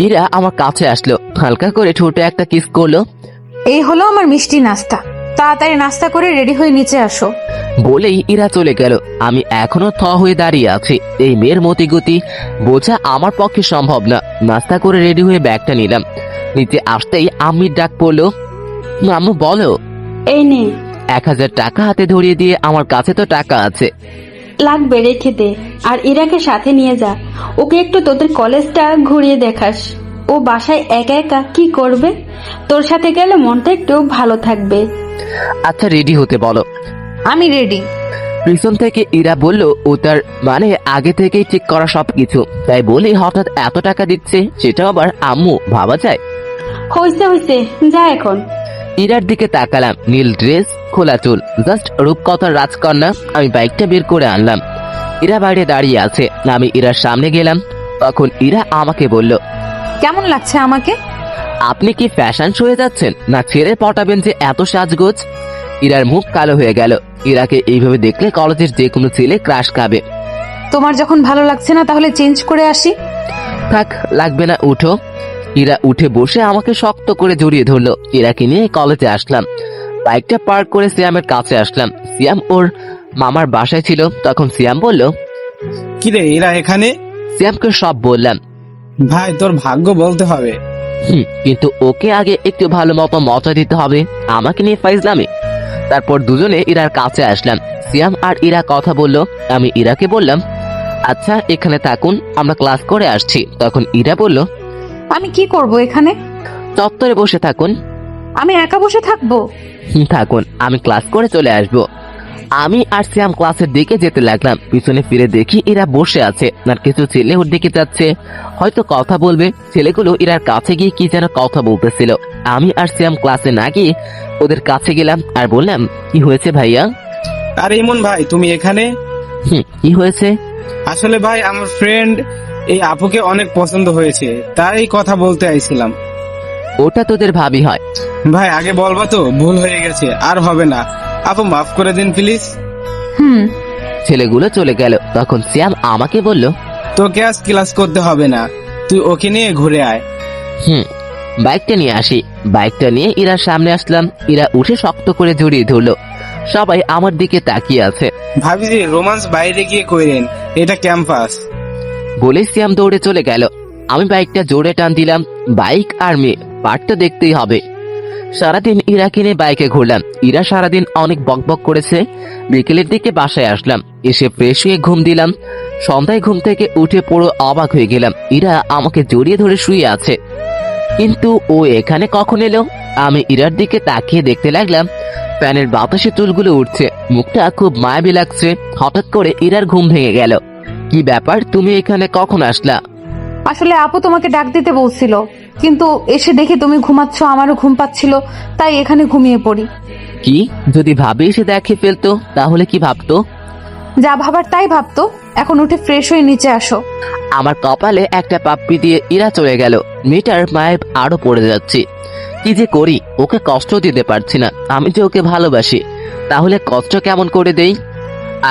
ইরা আমার কাছে আসলো, হালকা করে ঠোঁটে একটা কিস করলো। এই হলো আমার মিষ্টি নাস্তা, তাড়াতাড়ি নাস্তা করে রেডি হয়ে নিচে আসো। বলেই ইরা চলে গেল। আমি এখনো থ হয়ে দাঁড়িয়ে আছি। এই মেয়ের মতিগতি বোঝা আমার পক্ষে সম্ভব না। নাস্তা করে রেডি হয়ে ব্যাগটা নিলাম। নিচে আসতেই আম্মির ডাক পড়লো। আম্মু বলো। এই নে, 1000 টাকা হাতে ধরিয়ে দিয়ে, আমার কাছে তো টাকা আছে। লাগবে রেখে দে। আর ইরাকে সাথে নিয়ে যা, ওকে একটু তোদের কলেজটা ঘুরিয়ে দেখাস। ও বাসায় একা একা কি করবে? তোর সাথে গেলে মনটা একটু ভালো থাকবে। আচ্ছা রেডি হতে বলো। আমি রেডি। পিছন থেকে ইরা বলল ও তার মানে আগে থেকেই ঠিক করা সবকিছু, তাই বলে হঠাৎ এত টাকা দিচ্ছে, সেটা আবার আম্মু, ভাবা যায়? হইছে হইছে, যা এখন। ইরার দিকে তাকালাম। নীল ড্রেস, খোলা চুল, জাস্ট রূপকথার রাজকন্যা। আমি বাইকটা বের করে আনলাম। ইরা বাইরে দাঁড়িয়ে আছে। আমি ইরার সামনে গেলাম। তখন ইরা আমাকে বলল, কেমন লাগছে আমাকে? আপনি কি ফ্যাশন শোয়ে যাচ্ছেন, না ছেড়ে পটাবেন যে এত সাজগোজ? ইরার মুখ কালো হয়ে গেল। ইরাকে এইভাবে দেখলে কলেজের যে কোনো ছেলে ক্রাশ খাবে। তোমার যখন ভালো লাগছে না তাহলে চেঞ্জ করে আসি। থাক, লাগবে না, উঠো। ইরা উঠে বসে আমাকে শক্ত করে জড়িয়ে ধরলো। ইরাকে নিয়ে কলেজে আসলাম। বাইকটা পার্ক করে সিয়ামের কাছে আসলাম। সিয়াম ওর মামার বাসায় ছিল। তখন সিয়াম বলল, কিরে এরা এখানে? সিয়ামকে সব বললাম। ভাই তোর ভাগ্য বলতে হবে। কিন্তু ওকে আগে একটু ভালো মতো মজা দিতে হবে, আমাকে নিয়ে ফাইজলামি। তারপর দুজনে ইরার কাছে আসলাম। সিয়াম আর ইরা কথা বলল। আমি ইরাকে বললাম, আচ্ছা এখানে থাকুন, আমরা ক্লাস করে আসছি। তখন ইরা বলল, আমি কি করব এখানে? চত্বরে বসে থাকুন। আমি একা বসে থাকবো? থাকুন, আমি ক্লাস করে চলে আসব। আমি আর সিয়াম ক্লাসের দিকে যেতে লাগলাম। পিছনে ফিরে দেখি ইরা বসে আছে, আর কিছু ছেলে ওর দিকে যাচ্ছে, হয়তো কথা বলবে। ছেলেগুলো ইরার কাছে গিয়ে কি যেন কথা বলতেছিল। আমি আর সিয়াম ক্লাসে না গিয়ে ওদের কাছে গেলাম আর বললাম, কি হয়েছে ভাইয়া? আর ইমন ভাই তুমি এখানে? কি হয়েছে? আসলে ভাই আমার ফ্রেন্ড এই আপুকে অনেক পছন্দ হয়েছে, তাই কথা বলতে আইছিলাম। ওটা তোদের ভাবি হয়। ভাই আগে বলবা তো, ভুল হয়ে গেছে, আর হবে না। আপু মাফ করে দিন প্লিজ। ছেলেগুলো চলে গেল। তখন সিয়াম আমাকে বলল, তোকে আজ ক্লাস করতে হবে না, তুই ওকে নিয়ে ঘুরে আয়। বাইকটা নিয়ে আসি। বাইকটা নিয়ে ইরার সামনে আসলাম। ইরা উঠে শক্ত করে জড়িয়ে ধরলো। সবাই আমার দিকে তাকিয়ে আছে। ভাবি যে রোমান্স বাইরে গিয়ে কইরেন, এটা ক্যাম্পাস। বলে সিয়াম দৌড়ে চলে গেল। আমি বাইকটা জোরে টান দিলাম। বাইক আর মেয়ে পার্ট তো দেখতেই হবে। সারাদিন ইরাকে নিয়ে বাইকে ঘুরলাম। ইরা সারাদিন অনেক বকবক করেছে। বিকেলের দিকে বাসায় আসলাম। এসে ফ্রেশ হয়ে ঘুম দিলাম। সন্ধ্যায় ঘুম থেকে উঠে পুরো অবাক হয়ে গেলাম। ইরা আমাকে জড়িয়ে ধরে শুয়ে আছে, কিন্তু ও এখানে কখন এলো? আমি ইরার দিকে তাকিয়ে দেখতে লাগলাম। ফ্যানের বাতাসে চুলগুলো উঠছে, মুখটা খুব মায়াবী লাগছে। হঠাৎ করে ইরার ঘুম ভেঙে গেল। কি ব্যাপার, তুমি এখানে কখন আসলা? আসলে আপু তোমাকে ডাক দিতে বলছিল, কিন্তু এসে দেখি তুমি ঘুমাচ্ছ, আমারও ঘুম পাচ্ছিল, তাই এখানে ঘুমিয়ে পড়ি। কি, যদি ভাবি এসে দেখে ফেলতো তাহলে কি ভাবতো? যা ভাবার তাই ভাবতো। এখন উঠে ফ্রেশ হয়ে নিচে আসো। আমার কপালে একটা পাপ্পি দিয়ে ইরা চলে গেল। মেয়েটার মায়ের আরো পড়ে যাচ্ছি। কি যে করি, ওকে কষ্ট দিতে পারছি না। আমি যে ওকে ভালোবাসি, তাহলে কষ্ট কেমন করে দেই?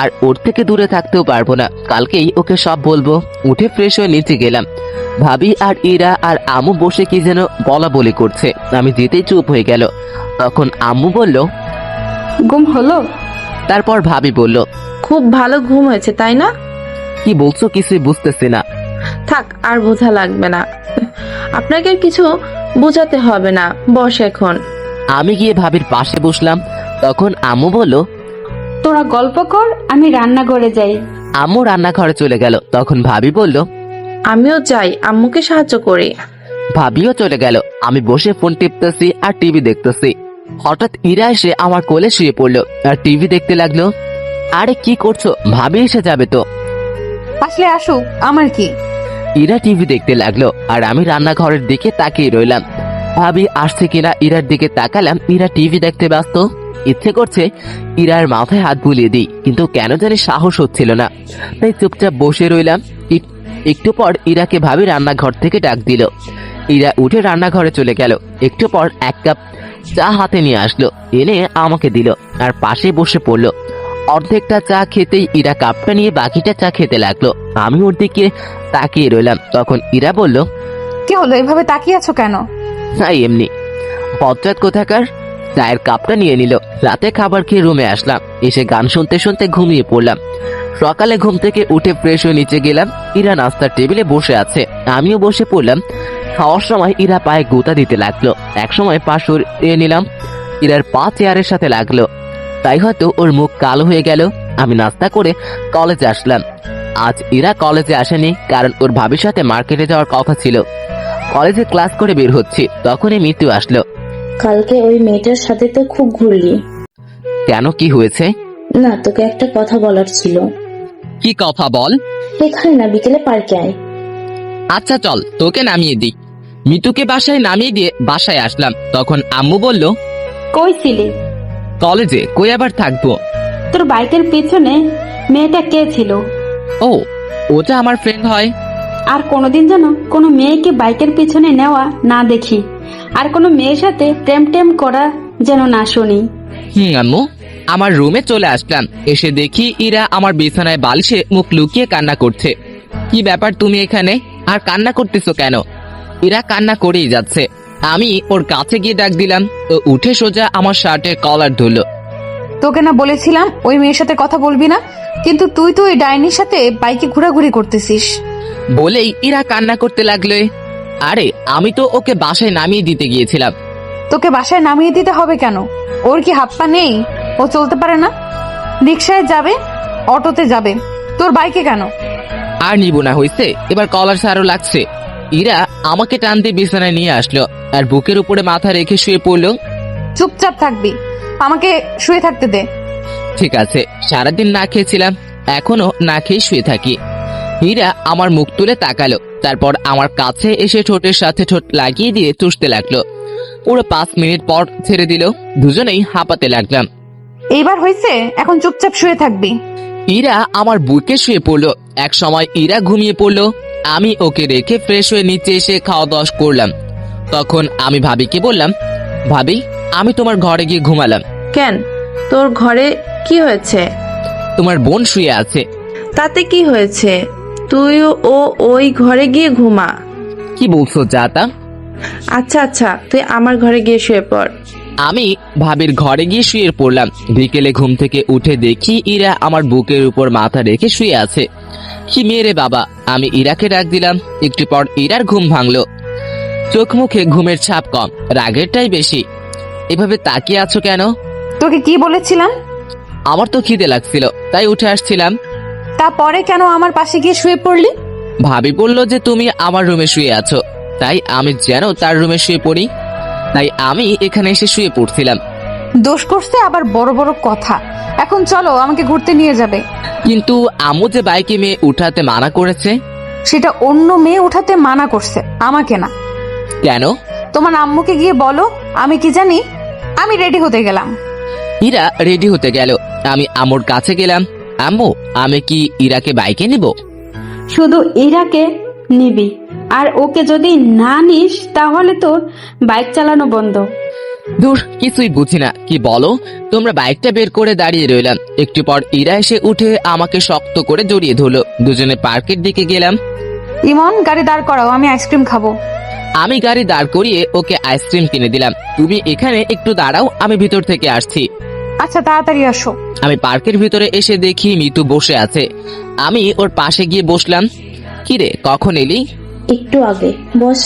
আর ওর থেকে দূরে থাকতেও পারবো না। কালকেই ওকে সব বলবো। উঠে ফ্রেশ হয়ে নিচে গেলাম। ভাবি আর ইরা আর আম্মু বসে কি যেন বলা বলি করছে। আমি যেতেই চুপ হয়ে গেল। তখন আম্মু বলল, ঘুম হলো? তারপর ভাবি বলল, খুব ভালো ঘুম হয়েছে তাই না? কি বলছো কিছুই বুঝতেছি না। থাক, আর বোঝা লাগবে না। আপনাকে আর কিছু বুঝাতে হবে না, বস এখন। আমি গিয়ে ভাবির পাশে বসলাম। তখন আম্মু বলল, তোরা গল্প কর, আমি রান্নাঘরে যাই। আম্মু রান্নাঘরে চলে গেল। তখন ভাবি বলল, আমিও যাই, আম্মুকে সাহায্য করি। ভাবিও চলে গেল। আমি বসে ফোন টিপতেছি আর টিভি দেখতেছি। হঠাৎ ইরা এসে আমার কোলে শুয়ে পড়লো আর টিভি দেখতে লাগলো। আরে কি করছো? ভাবি এসে যাবে তো। আসলে আসুক, আমার কি। ইরা টিভি দেখতে লাগলো আর আমি রান্নাঘরের দিকে তাকিয়ে রইলাম। ভাবি আসছে কিনা ইরার দিকে তাকালাম। ইরা টিভি দেখতে ব্যস্ত। ইচ্ছে করছে ইরার মাথায় হাত বুলিয়ে দিই, কিন্তু কেন জানি সাহস হচ্ছিল না, তাই চুপচাপ বসে রইলাম। একটু পর ইরাকে ভাবি রান্নাঘর থেকে ডাক দিল। ইরা উঠে রান্নাঘরে চলে গেল। একটু পর এক কাপ চা হাতে নিয়ে আসলো, এনে আমাকে দিল আর পাশে বসে পড়লো। অর্ধেকটা চা খেতেই ইরা কাপটা নিয়ে বাকিটা চা খেতে লাগলো। আমি ওর দিকে তাকিয়ে রইলাম। তখন ইরা বলল, কি হলো, এভাবে তাকিয়ে আছো কেন? তাই এমনি। বজ্জাত কোথাকার। চায়ের কাপটা নিয়ে নিল। রাতে খাবার খেয়ে রুমে আসলাম। এসে গান শুনতে শুনতে ঘুমিয়ে পড়লাম। সকালে ঘুম থেকে উঠে ফ্রেশ হয়ে নিচে গেলাম। ইরা নাস্তার টেবিলে বসে আছে, আমিও বসে পড়লাম। খাওয়ার সময় ইরা পায়ে গোতা দিতে লাগলো। এক সময় পা সরিয়ে নিলাম। ইরার পা চেয়ারের সাথে লাগলো, তাই হয়তো ওর মুখ কালো হয়ে গেল। আমি নাস্তা করে কলেজে আসলাম। আজ ইরা কলেজে আসেনি, কারণ ওর ভাবির সাথে মার্কেটে যাওয়ার কথা ছিল। কলেজে ক্লাস করে বের হচ্ছি, তখনই মৃত্যু আসলো। কালকে ওই মেয়েটার সাথে তো খুব ঘুরলি। কেন, কি হয়েছে? না, তোকে একটা কথা বলার ছিল। কি কথা বল? এখানে না, বিকেলে পার্কে আয়। আচ্ছা চল, তোকে নামিয়ে দিই। মিতুকে বাসায় নামিয়ে দিয়ে বাসায় আসলাম। তখন আম্মু বলল, কই ছিলি? কলেজে। কই আবার থাকবো? তোর বাইকের পিছনে মেয়েটা কে ছিল? ও, ওটা আমার ফ্রেন্ড হয়। আর কোনোদিন যেন কোনো মেয়েকে বাইকের পিছনে নেওয়া না দেখি, আর কোনো মেয়ের সাথে প্রেম টেম করা যেন না শুনি। আম্মু। আমার রুমে চলে আসলাম। এসে দেখি ইরা আমার বিছানায় বালিশে মুখ লুকিয়ে কান্না করছে। কি ব্যাপার, তুমি এখানে আর কান্না করতেছো কেন? ইরা কান্না করেই যাচ্ছে। আমি ওর কাছে গিয়ে ডাক দিলাম। তো উঠে সোজা আমার শার্টের কলার ধরলো। তোকে না বলেছিলাম ওই মেয়ের সাথে কথা বলবি না, কিন্তু তুই তো ওই ডাইনির সাথে বাইকে ঘোরাঘুরি করতেছিস। বলেই ইরা কান্না করতে লাগলো। আরে আমি তো ওকে বাসায় নামিয়ে দিতে গিয়েছিলাম। তোকে বাসায় নামিয়ে দিতে হবে কেন? ওর কি হাত পা নেই? ও চলতে পারে না? রিক্সায় যাবে, অটোতে যাবে, তোর বাইকে কেন? আর নিব না, হয়েছে। এবার কলার সারও লাগছে। ইরা আমাকে টান দিয়ে বিছানায় নিয়ে আসলো আর বুকের উপরে মাথা রেখে শুয়ে পড়লো। চুপচাপ থাকবি, আমাকে শুয়ে থাকতে দে। ঠিক আছে, সারাদিন না খেয়েছিলাম, এখনো না খেয়ে শুয়ে থাকি। হীরা আমার মুখ তুলে তাকালো, তারপর আমার কাছে এসে ঠোঁটের সাথে ঠোঁট লাগিয়ে দিয়ে চুষতে লাগলো। পুরো 5 মিনিট পর ছেড়ে দিল। দুজনেই হাঁপাতে লাগলাম। এইবার হয়েছে, এখন চুপচাপ শুয়ে থাকবি। ইরা আমার বুকে শুয়ে পড়লো। এক সময় ইরা ঘুমিয়ে পড়লো। আমি ওকে রেখে ফ্রেশ হয়ে নিচে এসে খাওয়া দাওয়া করলাম। তখন আমি ভাবিকে বললাম, ভাবি আমি তোমার ঘরে গিয়ে ঘুমালাম। কেন, তোর ঘরে কি হয়েছে? তোমার বোন শুয়ে আছে। তাতে কি হয়েছে? তুইও ওই ঘরে গিয়ে ঘুমা। কি বলছো জাতা? আচ্ছা আচ্ছা, তুই আমার ঘরে গিয়ে শুয়ে পড়। আমি ভাবির ঘরে গিয়ে শুয়ে পড়লাম। বিকেলে ঘুম থেকে উঠে দেখি ইরা আমার বুকের উপর মাথা রেখে শুয়ে আছে। কি মেয়ে রে বাবা! আমি ইরাকে ডাক দিলাম। একটু পর ইরার ঘুম ভাঙলো। চোখ মুখে ঘুমের ছাপ কম, রাগেরটাই বেশি। এভাবে তাকিয়ে আছো কেন? তোকে কি বলেছিলাম? আমার তো খিদে লাগছিল, তাই উঠে আসছিলাম। তারপরে কেন আমার পাশে গিয়ে শুয়ে পড়লি? ভাবি বলল যে তুমি আমার রুমে শুয়ে আছো, তাই আমি যেন তার রুমে শুয়ে পড়ি। তাই আমি এখানে এসে শুয়ে পড়ছিলাম। দোষ করছে আবার বড় বড় কথা। এখন চলো, আমাকে ঘুরতে নিয়ে যাবে। কিন্তু আম্মু যে বাইকে মেয়ে উঠাতে মানা করেছে। সেটা অন্য মেয়ে উঠাতে মানা করছে, আমাকে না। কেন? তোমার আম্মুকে গিয়ে বলো। আমি কি জানি। আমি রেডি হতে গেলাম। ইরা রেডি হতে গেল। আমি আম্মুর কাছে গেলাম। আম্মু, আমি কি ইরাকে বাইকে নিব? শুধু ইরাকে নিবি, আর ওকে যদি না নিস তাহলে তোর বাইক চালানো বন্ধ। দূর, কিছুই বুঝি না। কি বলো? তোমরা বাইকটা বের করে দাঁড়িয়ে রইলাম। একটু পর ইরা এসে উঠে আমাকে শক্ত করে জড়িয়ে ধরলো। দুজনে পার্কের দিকে গেলাম। ইমন, গাড়ি দাঁড় করাও, আমি আইসক্রিম খাবো। আমি গাড়ি দাঁড় করিয়ে ওকে আইসক্রিম কিনে দিলাম। তুমি এখানে একটু দাঁড়াও, আমি ভিতর থেকে আসছি। আচ্ছা, তাড়াতাড়ি আসো। আমি পার্কের ভিতরে এসে দেখি মিতু বসে আছে। আমি ওর পাশে গিয়ে বসলাম। কিরে, কখন এলি? একটু আগে। বস।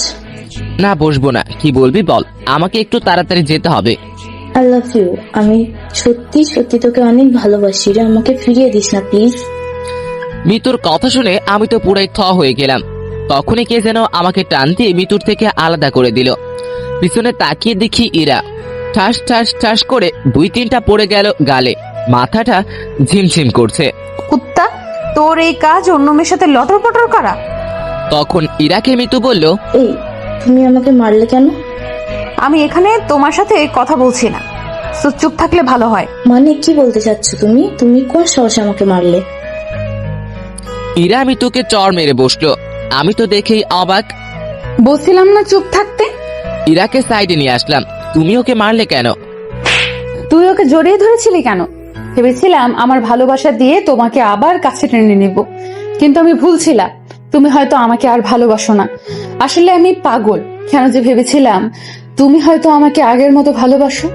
না বসবো না, কি বলবি বল, আমাকে একটু তাড়াতাড়ি যেতে হবে। I love you. আমি সত্যি সত্যি তোকে অনেক ভালোবাসি রে, আমাকে ফিরিয়ে দিস না প্লিজ। মিতুর কথা শুনে আমি তো পুরাই থ হয়ে গেলাম। তখনই কে যেন আমাকে টান দিয়ে মিতুর থেকে আলাদা করে দিল। পিছনে তাকিয়ে দেখি ইরা ঠাস ঠাস ঠাস করে 2-3টা পড়ে গেল গালে, মাথাটা ঝিমঝিম করছে। কুত্তা, তোর এই কাজ অন্য মেয়ের সাথে লটর পটর করা। তখন ইরাকে মিতু বলল, এই তুমি আমাকে মারলে কেন? আমি এখানে তোমার সাথে কথা বলছি না, তো চুপ থাকলে ভালো হয়। মানে কি বলতে চাচ্ছ তুমি? তুমি কোন সাহসে আমাকে মারলে? ইরা মিতুকে চড় মেরে বসলো। আমি তো দেখেই অবাক। বলছিলাম না চুপ থাকতে। ইরাকে সাইডে নিয়ে আসলাম। তুমি ওকে মারলে কেন? তুই ওকে জড়িয়ে ধরেছিলি কেন? ভেবেছিলাম আমার ভালোবাসা দিয়ে তোমাকে আবার কাছে টেনে নিব, কিন্তু আমি ভুল ছিলাম। তুমি হয়তো আমাকে আর ভালোবাসো না। আসলে আমি পাগল। কেন যে ভেবেছিলাম তুমি হয়তো আমাকে আগের মতো ভালোবাসো,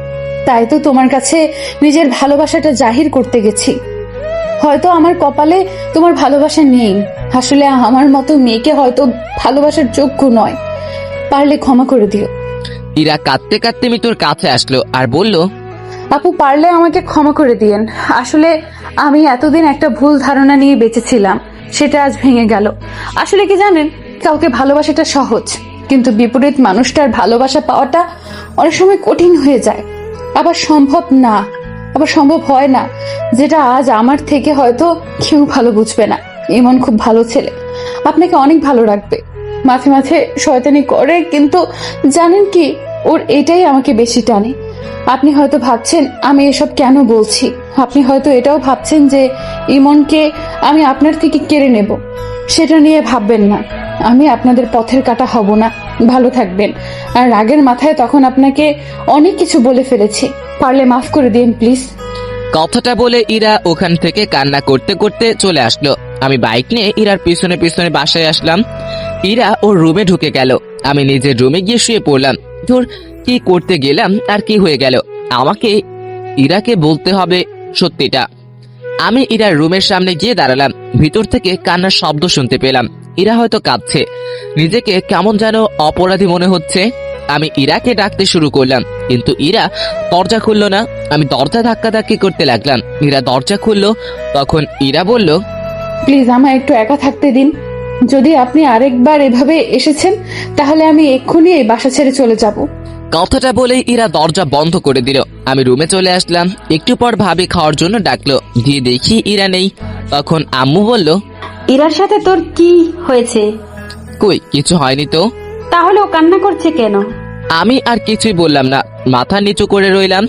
তাই তো তোমার কাছে নিজের ভালোবাসাটা জাহির করতে গেছি। হয়তো আমার কপালে তোমার ভালোবাসা নেই। আসলে আমার মতো মেয়েকে হয়তো ভালোবাসার যোগ্য নয়। পারলে ক্ষমা করে দিও। ইরা কাঁদতে কাঁদতে মিতুর কাছে আসলো আর বলল, আপু, পারলে আমাকে ক্ষমা করে দিয়েন। আসলে আমি এতদিন একটা ভুল ধারণা নিয়ে বেঁচেছিলাম, সেটা আজ ভেঙে গেল। আসলে কি জানেন, কাউকে ভালোবাসাটা সহজ, কিন্তু বিপরীত মানুষটার ভালোবাসা পাওয়াটা অনেক সময় কঠিন হয়ে যায়। আবার সম্ভব হয় না, যেটা আজ আমার থেকে হয়তো কেউ ভালো বুঝবে না। ইমন খুব ভালো ছেলে, আপনাকে অনেক ভালো রাখবে। মাঝে মাঝে শয়তানি করে, কিন্তু জানেন কি, ওর এটাই আমাকে বেশি টানে। আপনি হয়তো ভাবছেন আমি এসব কেন বলছি। আপনি হয়তো এটাও ভাবছেন যে ইমনকে আমি আপনার থেকে কেড়ে নেব। সেটা নিয়ে ভাববেন না, আমি আপনাদের পথের কাঁটা হব না। ভালো থাকবেন। আর রাগের মাথায় তখন আপনাকে অনেক কিছু বলে ফেলেছি, পারলে মাফ করে দিন প্লিজ। কথাটা বলে ইরা ওখান থেকে কান্না করতে করতে চলে আসলো। আমি বাইক নিয়ে ইরার পিছনে পিছনে বাসায় আসলাম। ইরা ওর রুমে ঢুকে গেল। আমি নিজের রুমে গিয়ে শুয়ে পড়লাম। তোর কি করতে গেলাম আর কি হয়ে গেল, আমাকে ইরাকে বলতে হবে সত্যিটা। আমি ইরার রুমের সামনে গিয়ে দাঁড়ালাম। ভিতর থেকে কান্নার শব্দ শুনতে পেলাম। ইরা হয়তো কাঁদছে, নিজেকে কেমন যেন অপরাধী মনে হচ্ছে। আমি ইরাকে ডাকতে শুরু করলাম, কিন্তু ইরা দরজা খুললো না। আমি দরজা ধাক্কাধাক্কি করতে লাগলাম। ইরা দরজা খুললো। তখন ইরা বলল, প্লিজ আমায় একটু একা থাকতে দিন। যদি আপনি আরেকবার এভাবে এসেছেন, তাহলে আমি এক্ষুনি এই বাসা ছেড়ে চলে যাব। কথাটা বলেই ইরা দরজা বন্ধ করে দিল। আমি রুমে চলে আসলাম। একটু পর ভাবি খাওয়ার জন্য ডাকলো, গিয়ে দেখি ইরা নেই। তখন আম্মু বলল, ইরার সাথে তোর কি হয়েছে? কই কিছু হয়নি তো। তাহলে ও কান্না করছে কেন? আমি আর কিছুই বললাম না, মাথা নিচু করে রইলাম।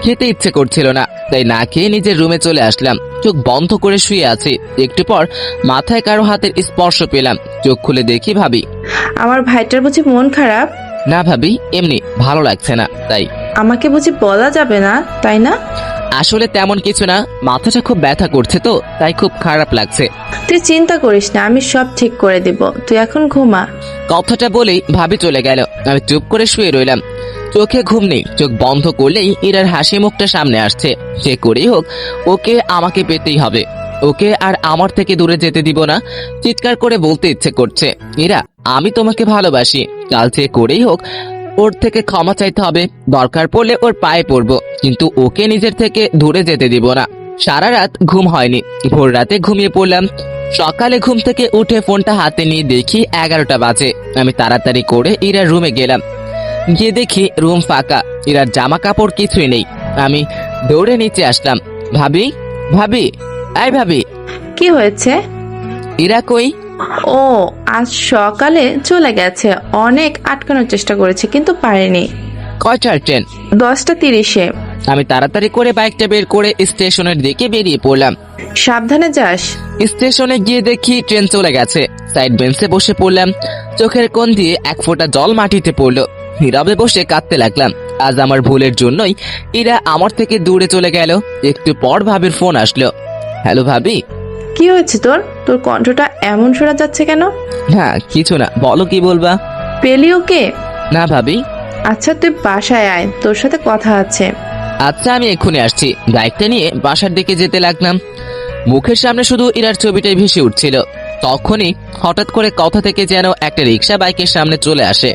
খেতে ইচ্ছে করছিল না, তাই না খেয়ে নিজের রুমে চলে আসলাম। চোখ বন্ধ করে শুয়ে আছি। একটু পর মাথায় কারো হাতের স্পর্শ পেলাম। চোখ খুলে দেখি ভাবি। আমার ভাইটার বুঝি মন খারাপ? না ভাবি, এমনি ভালো লাগছে না তাই। আমাকে বুঝি বলা যাবে না, তাই না? আসলে তেমন কিছু না, মাথাটা খুব ব্যথা করছে তো তাই খুব খারাপ লাগছে। তুই চিন্তা করিস না, আমি সব ঠিক করে দিব। তুই এখন ঘুমা। কথাটা বলেই ভাবি চলে গেল। আমি চুপ করে শুয়ে রইলাম। চোখে ঘুম নেই। চোখ বন্ধ করলেই ইরার হাসি মুখটা সামনে আসছে। যে করেই হোক ওকে আমাকে পেতেই হবে। ওকে আর আমার থেকে দূরে যেতে দিব না। চিৎকার করে বলতে ইচ্ছে করছে, ইরা আমি তোমাকে ভালোবাসি। কাল যে করেই হোক ওর থেকে ক্ষমা চাইতে হবে। দরকার পড়লে ওর পায়ে পড়বো, কিন্তু ওকে নিজের থেকে দূরে যেতে দিব না। সারা রাত ঘুম হয়নি। ভোর রাতে ঘুমিয়ে পড়লাম। সকালে ঘুম থেকে উঠে ফোনটা হাতে নিয়ে দেখি 11টা বাজে। আমি তাড়াতাড়ি করে ইরার রুমে গেলাম। গিয়ে দেখি রুম ফাঁকা, ইরার জামা কাপড় কিছুই নেই। আমি দৌড়ে নিচে আসলাম। ভাবি, ভাবি, আই ভাবি। কি হয়েছে? ইরা কই? ও আজ সকালে চলে গেছে। অনেক আটকানোর চেষ্টা করেছে কিন্তু পারেনি। কয়টার ট্রেন? 10:30-এ। আমি তাড়াতাড়ি করে বাইকটা বের করে স্টেশনের দিকে বেরিয়ে পড়লাম। সাবধানে যাস। স্টেশনে গিয়ে দেখি ট্রেন চলে গেছে। সাইড বেঞ্চে বসে পড়লাম। চোখের কোণ দিয়ে এক ফোঁটা জল মাটিতে পড়লো। নীরবে বসে কাঁদতে লাগলাম। আজ আমার ভুলের জন্যই ইরা আমার থেকে দূরে চলে গেল। একটু পর ভাবির ফোন আসলো। হ্যালো ভাবি। কি হয়েছে তোর? তোর কণ্ঠটা এমন শোনা যাচ্ছে কেন? হ্যাঁ কিছু না, বলো কি বলবা? পেলি ওকে? না ভাবি। আচ্ছা তুই বাসায় আয়, তোর সাথে কথা আছে। আচ্ছা আমি এক্ষুনি আসছি। বাইকটা নিয়ে বাসার দিকে যেতে লাগলাম। মুখের সামনে শুধু ইরার ছবিটাই ভেসে উঠছিল। তখনই হঠাৎ করে কথা থেকে যেন একটা রিক্সা বাইকের সামনে চলে আসে।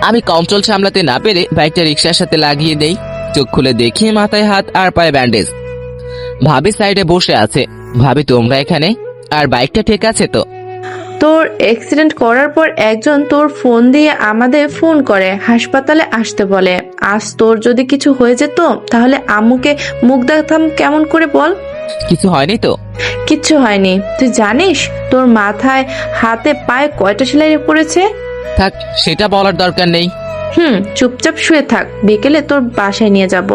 আমি কন্ট্রোল সামলাতে না পেরে বাইকটা রিক্সার সাথে লাগিয়ে দেই। চোখ খুলে দেখি মাথায় হাত আর পায়ে ব্যান্ডেজ। ভাবি সাইডে বসে আছে। ভাবি তোমরা এখানে? আর বাইকটা ঠিক আছে তো? তোর অ্যাক্সিডেন্ট করার পর একজন তোর ফোন দিয়ে আমাদের ফোন করে হাসপাতালে আসতে বলে। আজ তোর যদি কিছু হয়ে যেত তাহলে আম্মুকে মুখ দেখাতাম কেমন করে বল? কিছু হয়নি তো? কিচ্ছু হয়নি। তুই জানিস তোর মাথায় হাতে পায়ে কয়টা সেলাই পড়েছে? থাক, সেটা বলার দরকার নেই। চুপচাপ শুয়ে থাক, বিকেলে তোর বাসায় নিয়ে যাব।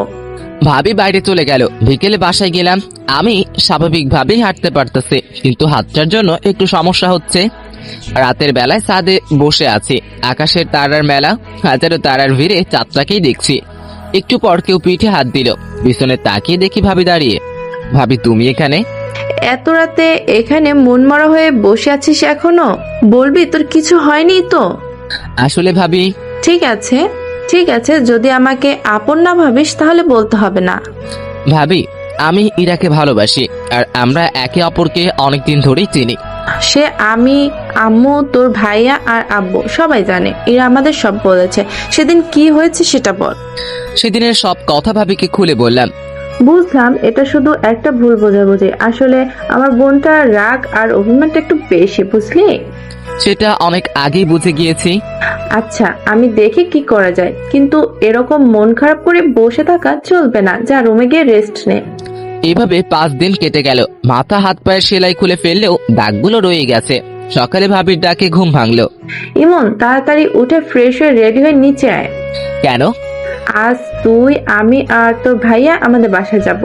ভাবি বাইরে চলে গেল। বিকেলে বাসায় গেলাম। আমি স্বাভাবিকভাবেই হাঁটতে পারতেছি, কিন্তু হাতটার জন্য একটু সমস্যা হচ্ছে। রাতের বেলায় ছাদে বসে আছি। আকাশের তারার মেলা, হাজারো তারার ভিড়ে চাঁদটাকেই দেখছি। একটু পর কেউ পিঠে হাত দিল। পিছনে তাকিয়ে দেখি ভাবি দাঁড়িয়ে। ভাবি তুমি এখানে? এত রাতে এখানে মনমরা হয়ে বসে আছিস এখনো? বলবি তোর কিছু হয়নি তো? আসলে ভাবি, ঠিক আছে ঠিক আছে, যদি আমাকে আপন না ভাবিস তাহলে বলতে হবে না। ভাবি আমি ইরাকে ভালোবাসি, আর আমরা একে অপরকে অনেকদিন ধরেই চিনি। সে আমি, আম্মু, তোর ভাইয়া আর আব্বু সবাই জানে। এরা আমাদের সব বলেছে। সেদিন কি হয়েছে সেটা বল। সেদিনের সব কথা ভাবিকে খুলে বললাম। বুঝলাম এটা শুধু একটা ভুল বোঝাবুঝি। আসলে আমার বোনটা রাগ আর অভিমানটা একটু বেশি, বুঝলি? সেটা অনেক আগেই বুঝে গিয়েছি। আচ্ছা, আমি দেখি কি করা যায়, কিন্তু এরকম মন খারাপ করে বসে থাকা চলবে না। যা রুমে গিয়ে রেস্ট নে। এভাবে 5 দিন কেটে গেল। মাথা হাত পায়ের সেলাই খুলে ফেললেও দাগগুলো রয়ে গেছে। সকালে ভাবির ডাকে ঘুম ভাঙলো। ইমন, তাড়াতাড়ি উঠে ফ্রেশ হয়ে রেডি হয়ে নিচে আয়। কেন? আজ তুই, আমি আর তোর ভাইয়া আমাদের বাসায় যাব।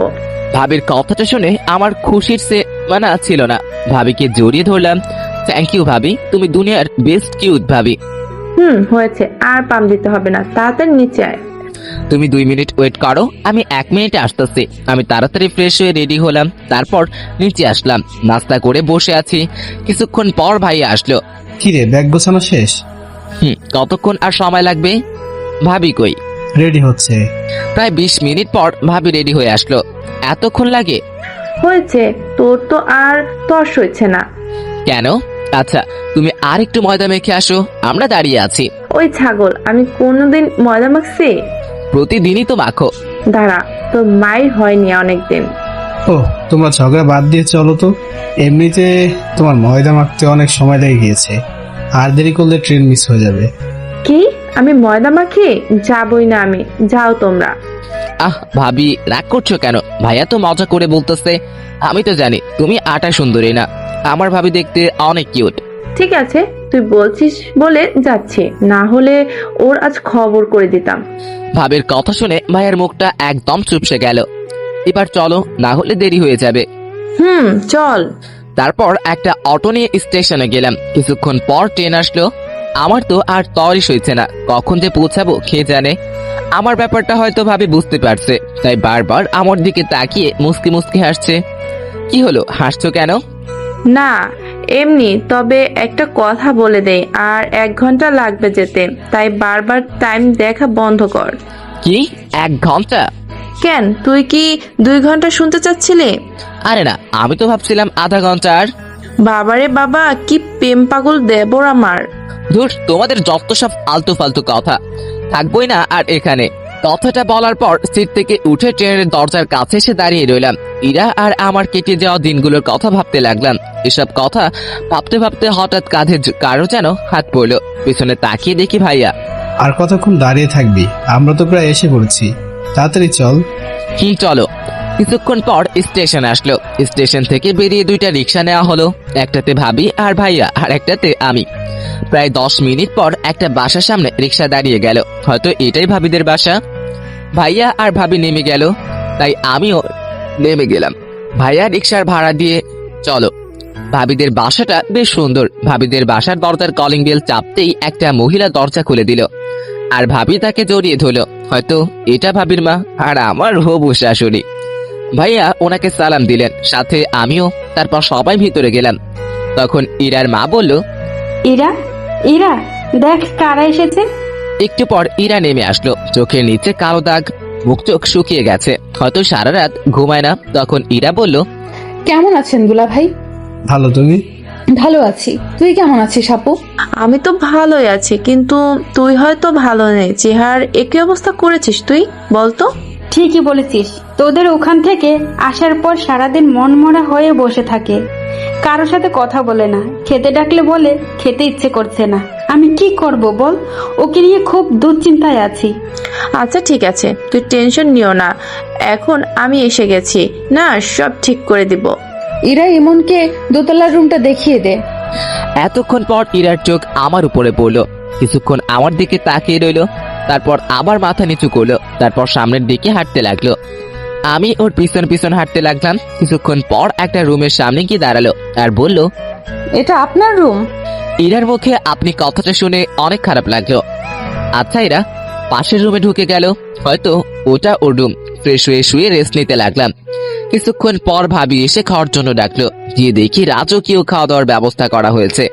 ভাবির কথাটা শুনে আমার খুশির সে মানা ছিল না। ভাবিকে জড়িয়ে ধরলাম। থ্যাংক ইউ ভাবি, তুমি দুনিয়ার বেস্ট কিউট ভাবি। হয়েছে, আর পাম দিতে হবে না, তাড়াতাড়ি নিচে আয়। তুমি 2 মিনিট ওয়েট করো, আমি 1 মিনিটে আসতেছি। আমি তাড়াতাড়ি ফ্রেশ হয়ে রেডি হলাম। তারপর নিচে আসলাম। নাস্তা করে বসে আছি। কিছুক্ষণ পর ভাইয়া আসলো। কিরে, ব্যাগ গোছানো শেষ? কতক্ষণ আর সময় লাগবে? ভাবি কই? রেডি হচ্ছে। প্রায় 20 মিনিট পর ভাবি রেডি হয়ে আসলো। এতক্ষণ লাগে? হয়েছে, তোর তো আর তর্স হয়েছে না। কেন? আচ্ছা, তুমি আর একটু ময়দা মেখে আসো, আমরা দাঁড়িয়ে আছি। ওই ছাগল, আমি কোনোদিন ময়দা মাখছি? প্রতিদিনই তো মাখো। দাঁড়া, তোর মায়ের হয়নি অনেকদিন। ও, তোমরা ঝগড়া বাদ দিয়ে চলো তো। এমনিতে তোমার ময়দা মাখতে অনেক সময় লেগে গিয়েছে, আর দেরি করলে ট্রেন মিস হয়ে যাবে। কি? আমি ময়দা মাখি? যাবই না আমি। যাও তোমরা। ভাবি রাগ করছো কেন? ভাইয়া তো মজা করে বলতেছে। আমি তো জানি তুমি আটা সুন্দরী না। আমার ভাবি দেখতে অনেক কিউট। ঠিক আছে, তুই বলছিস বলে যাচ্ছি, না হলে ওর আজ খবর করে দিতাম। ভাবির কথা শুনে ভাইয়ের মুখটা একদম চুপসে গেল। এবার চলো, না হলে দেরি হয়ে যাবে। চল। তারপর একটা অটো নিয়ে স্টেশনে গেলাম। কিছুক্ষণ পর ট্রেন আসলো। আমার তো আর তরিস হয়েছে না, কখন যে পৌঁছাবো কে জানে। আমার ব্যাপারটা হয়তো ভাবি বুঝতে পারছে, তাই বারবার আমার দিকে তাকিয়ে মুস্কি মুস্কি হাসছে। কি হলো, হাসছো কেন? না, এমনি। তবে একটা কথা বলে দেই, আর 1 ঘন্টা লাগবে যেতে, তাই বারবার টাইম দেখা বন্ধ কর। কি 1 ঘন্টা? কেন, তুই কি 2 ঘন্টা শুনতে চাচ্ছিলি? আরে না, আমি তো ভাবছিলাম আধা ঘন্টা। আর বাবারে বাবা, কি প্রেম পাগল দেবর আমার। ধুর, তোমাদের যত সব আলতু ফালতু কথা। থাকবোই না আর এখানে। কথাটা বলার পর সিট থেকে উঠে ট্রেনের দরজার কাছে এসে দাঁড়িয়ে রইলাম। ইরা আর আমার কেটে যাওয়া দিনগুলোর কথা ভাবতে লাগলাম। এসব কথা ভাবতে ভাবতে হঠাৎ কাঁধে কারো যেন হাত পড়লো। পিছনে তাকিয়ে দেখি ভাইয়া। আর কতক্ষণ দাঁড়িয়ে থাকবি? আমরা তো প্রায় এসে পড়েছি, তাড়াতাড়ি চল। চলো। কিছুক্ষণ পর স্টেশন আসলো। স্টেশন থেকে বেরিয়ে 2টা রিক্সা নেওয়া হলো। একটাতে ভাবি আর ভাইয়া, আর একটাতে আমি। প্রায় 10 মিনিট পর একটা বাসার সামনে রিক্সা দাঁড়িয়ে গেল। হয়তো এটাই ভাবিদের বাসা। ভাইয়া আর ভাবি নেমে গেল, তাই আমিও নেমে গেলাম। ভাইয়া রিক্সার ভাড়া দিয়ে চলো। ভাবিদের বাসাটা বেশ সুন্দর। ভাবিদের বাসার দরজার কলিং বেল চাপতেই একটা মহিলা দরজা খুলে দিল, আর ভাবি তাকে জড়িয়ে ধরল। হয়তো এটা ভাবির মা আর আমার হবু শাশুড়ি। ভাইয়া ওনাকে সালাম দিলেন, সাথে আমিও। তারপর সবাই ভিতরে গেলাম। তখন ইরার মা বলল, ইরা, ইরা, দেখ কারা এসেছে। একটু পর ইরা নেমে আসলো। চোখের নিচে কালো দাগ, মুখ চোখ শুকিয়ে গেছে, হয়তো সারা রাত ঘুমায় না। তখন ইরা বলল, কেমন আছেন দুলা ভাই? ভালো, তুমি? ভালো আছি, তুই কেমন আছিস আপু? আমি তো ভালোই আছি, কিন্তু তুই হয়তো ভালো নেই। চেহার একই অবস্থা করেছিস তুই, বলতো? ঠিকই বলেছিস, তোদের ওখান থেকে আসার পর সারাদিন মনমরা হয়ে বসে থাকে, কারোর সাথে কথা বলে না, খেতে ডাকলে বলে খেতে ইচ্ছে করছে না। আমি কি করব বল, ওকে নিয়ে খুব দুশ্চিন্তায় আছি। আচ্ছা ঠিক আছে, তুই টেনশন নিও না, এখন আমি এসে গেছি না, সব ঠিক করে দিব। ইরা ইমনকে দোতলার রুমটা দেখিয়ে দে। এতক্ষণ পর ইরার চোখ আমার উপরে পড়লো, কিছুক্ষণ আমার দিকে তাকিয়ে রইলো, তারপর আবার মাথা নিচু করলো, তারপর সামনের দিকে হাঁটতে লাগলো। আমি ওর পিছন পিছন হাঁটতে লাগলাম। কিছুক্ষণ পর একটা রুমের সামনে গিয়ে দাঁড়ালো আর বলল, এটা আপনার রুম? ইরার মুখে আপনি কথাটা শুনে অনেক খারাপ লাগলো। আচ্ছা, ইরা পাশের রুমে ঢুকে গেল, হয়তো ওটা ওর রুম। ফ্রেশ হয়ে শুয়ে রেস্ট নিতে লাগলাম। কিছুক্ষণ পর ভাবি এসে খাওয়ার জন্য ডাকলো, গিয়ে দেখি রাজকীয় খাওয়া দাওয়ার ব্যবস্থা করা হয়েছে।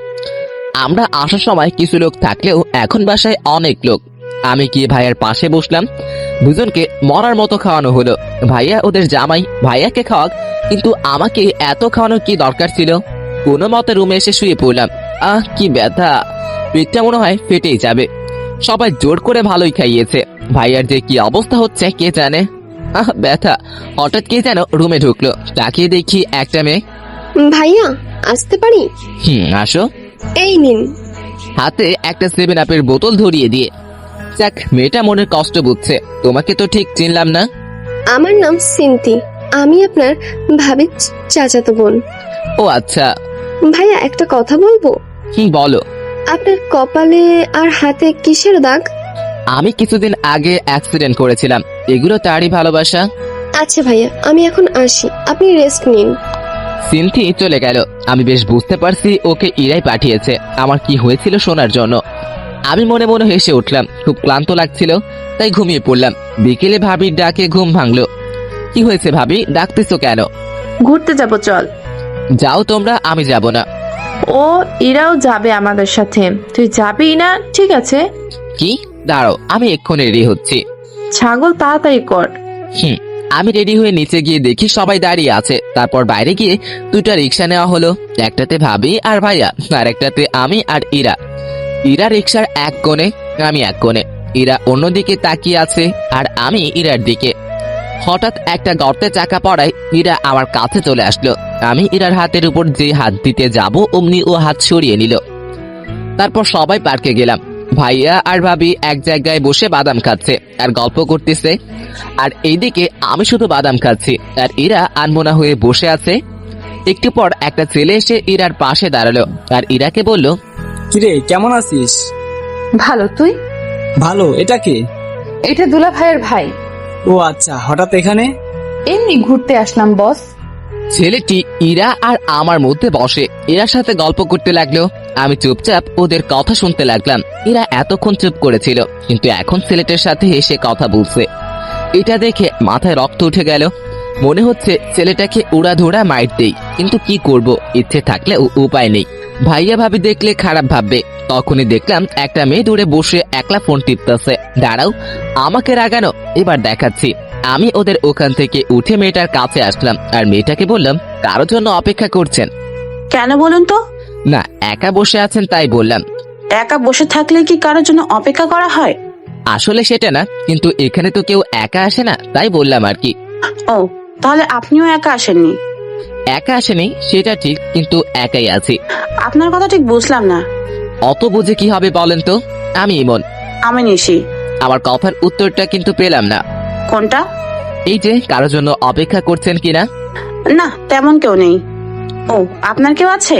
আমরা আসার সময় কিছু লোক থাকলেও এখন বাসায় অনেক লোক। আমি গিয়ে ভাইয়ার পাশে বসলাম, দুজনকে মরার মতো খাওয়ানো হলো। ভাইয়া ওদের জামাই, ভাইয়াকে খাওয়াক, কিন্তু আমাকে এত খাওয়ানোর কি দরকার ছিল? কোনো মতে রুমে এসে শুয়ে পড়লাম। কি ব্যথা, পেটটা মনে হয় ফেটেই যাবে। সবাই জোর করে ভালোই খাইয়েছে, ভাইয়ার যে কি অবস্থা হচ্ছে কে জানে। ব্যথা। হঠাৎ কে যেন রুমে ঢুকলো, তাকিয়ে দেখি একটা মেয়ে। ভাইয়া, আসতে পারি? আসো। এই নিন। হাতে একটা 7 আপের বোতল ধরিয়ে দিয়ে। যাক, মেয়েটা মনের কষ্ট বুঝছে। তোমাকে তো ঠিক চিনলাম না। আমার নাম সিন্তি, আমি আপনার ভাবির চাচাতো বোন। ও আচ্ছা। ভাইয়া, একটা কথা বলবো? বলো। আপনার কপালে আর হাতে কিসের দাগ? আমি কিছুদিন আগে অ্যাক্সিডেন্ট করেছিলাম, এগুলো তারই ভালোবাসা। আচ্ছা ভাইয়া, আমি এখন আসি, আপনি রেস্ট নিন। সিনথি চলে গেল। আমি বেশ বুঝতে পারছি ওকে ইরাই পাঠিয়েছে আমার কি হয়েছিল শোনার জন্য। আমি মনে মনে হেসে উঠলাম, খুব ক্লান্ত লাগছিল, তাই ঘুমিয়ে পড়লাম। বিকেলে ভাবির ডাকে ঘুম ভাঙলো। কি হয়েছে ভাবি, ডাকতেছো কেন? ঘুরতে যাব, চল। যাও তোমরা, আমি যাব না। ও ইরাও যাবে আমাদের সাথে, তুই যাবি না? ঠিক আছে। কি? দাঁড়াও, আমি এক্ষুনি রেডি হচ্ছি। ছাগল, তাড়াতাড়ি কর। আমি রেডি হয়ে নিচে গিয়ে দেখি সবাই দাঁড়িয়ে আছে। তারপর বাইরে গিয়ে 2টা রিক্সা নেওয়া হলো, একটাতে ভাবি আর ভাইয়া, আর একটাতে আমি আর ইরা। ইরা রিক্সার এক কোণে, আমি এক কোণে। ইরা অন্যদিকে তাকিয়ে আছে আর আমি ইরার দিকে। হঠাৎ একটা গর্তে চাকা পড়ায় ইরা আমার কাছে চলে আসলো। আমি ইরার হাতের উপর যে হাত দিতে যাব অমনি ও হাত সরিয়ে নিল। তারপর সবাই পার্কে গেলাম। ভাইয়া আর ভাবি এক জায়গায় বসে বাদাম খাচ্ছে আর গল্প করতেছে, আর এইদিকে আমি শুধু বাদাম খাচ্ছি আর ইরা আনমনা হয়ে বসে আছে। একটু পর একটা ছেলে এসে ইরার পাশে দাঁড়ালো আর ইরাকে বলল, কিরে, কেমন আছিস? ভালো, তুই? ভালো। এটা কে? এটা দুলা ভাইয়ের ভাই। ও আচ্ছা, হঠাৎ এখানে? এমনি ঘুরতে আসলাম বস। ছেলেটি ইরা আর আমার মধ্যে বসে ইরার সাথে গল্প করতে লাগলো। আমি চুপচাপ ওদের কথা শুনতে লাগলাম। ইরা এতক্ষণ চুপ করেছিল, কিন্তু এখন ছেলেটার সাথে এসে কথা বলছে। এটা দেখে মাথায় রক্ত উঠে গেল। মনে হচ্ছে ছেলেটাকে উড়াধুরা মাইর দেই, কিন্তু কি করব, ইচ্ছে থাকলে উপায় নেই। ভাইয়া ভাবি দেখলে খারাপ ভাববে। তখনই দেখলাম একটা মেয়ে দূরে বসে একলা ফোন টিপতেছে। দাঁড়াও, আমাকে রাগানো, এবার দেখাচ্ছি। আমি ওদের ওখান থেকে উঠে মেয়েটার কাছে আসলাম আর মেয়েটাকে বললাম, কারোর জন্য অপেক্ষা করছেন? কেন বলুন তো? না, একা বসে আছেন তাই বললাম। একা বসে থাকলে কি কারোর জন্য অপেক্ষা করা হয়? আসলে সেটা না, কিন্তু এখানে তো কেউ একা আসে না, তাই বললাম আর কি। ও, তাহলে আপনিও একা আসেননি? একা আসেনি সেটা ঠিক, কিন্তু একাই আছি। আপনার কথা ঠিক বুঝলাম না। অত বুঝে কি হবে বলেন তো? আমি ইমন। আমি নিশি। আমার কথার উত্তরটা কিন্তু পেলাম না। কোনটা? এই যে কারোর জন্য অপেক্ষা করছেন কিনা। না, তেমন কেউ নেই। ও, আপনার কেউ আছে?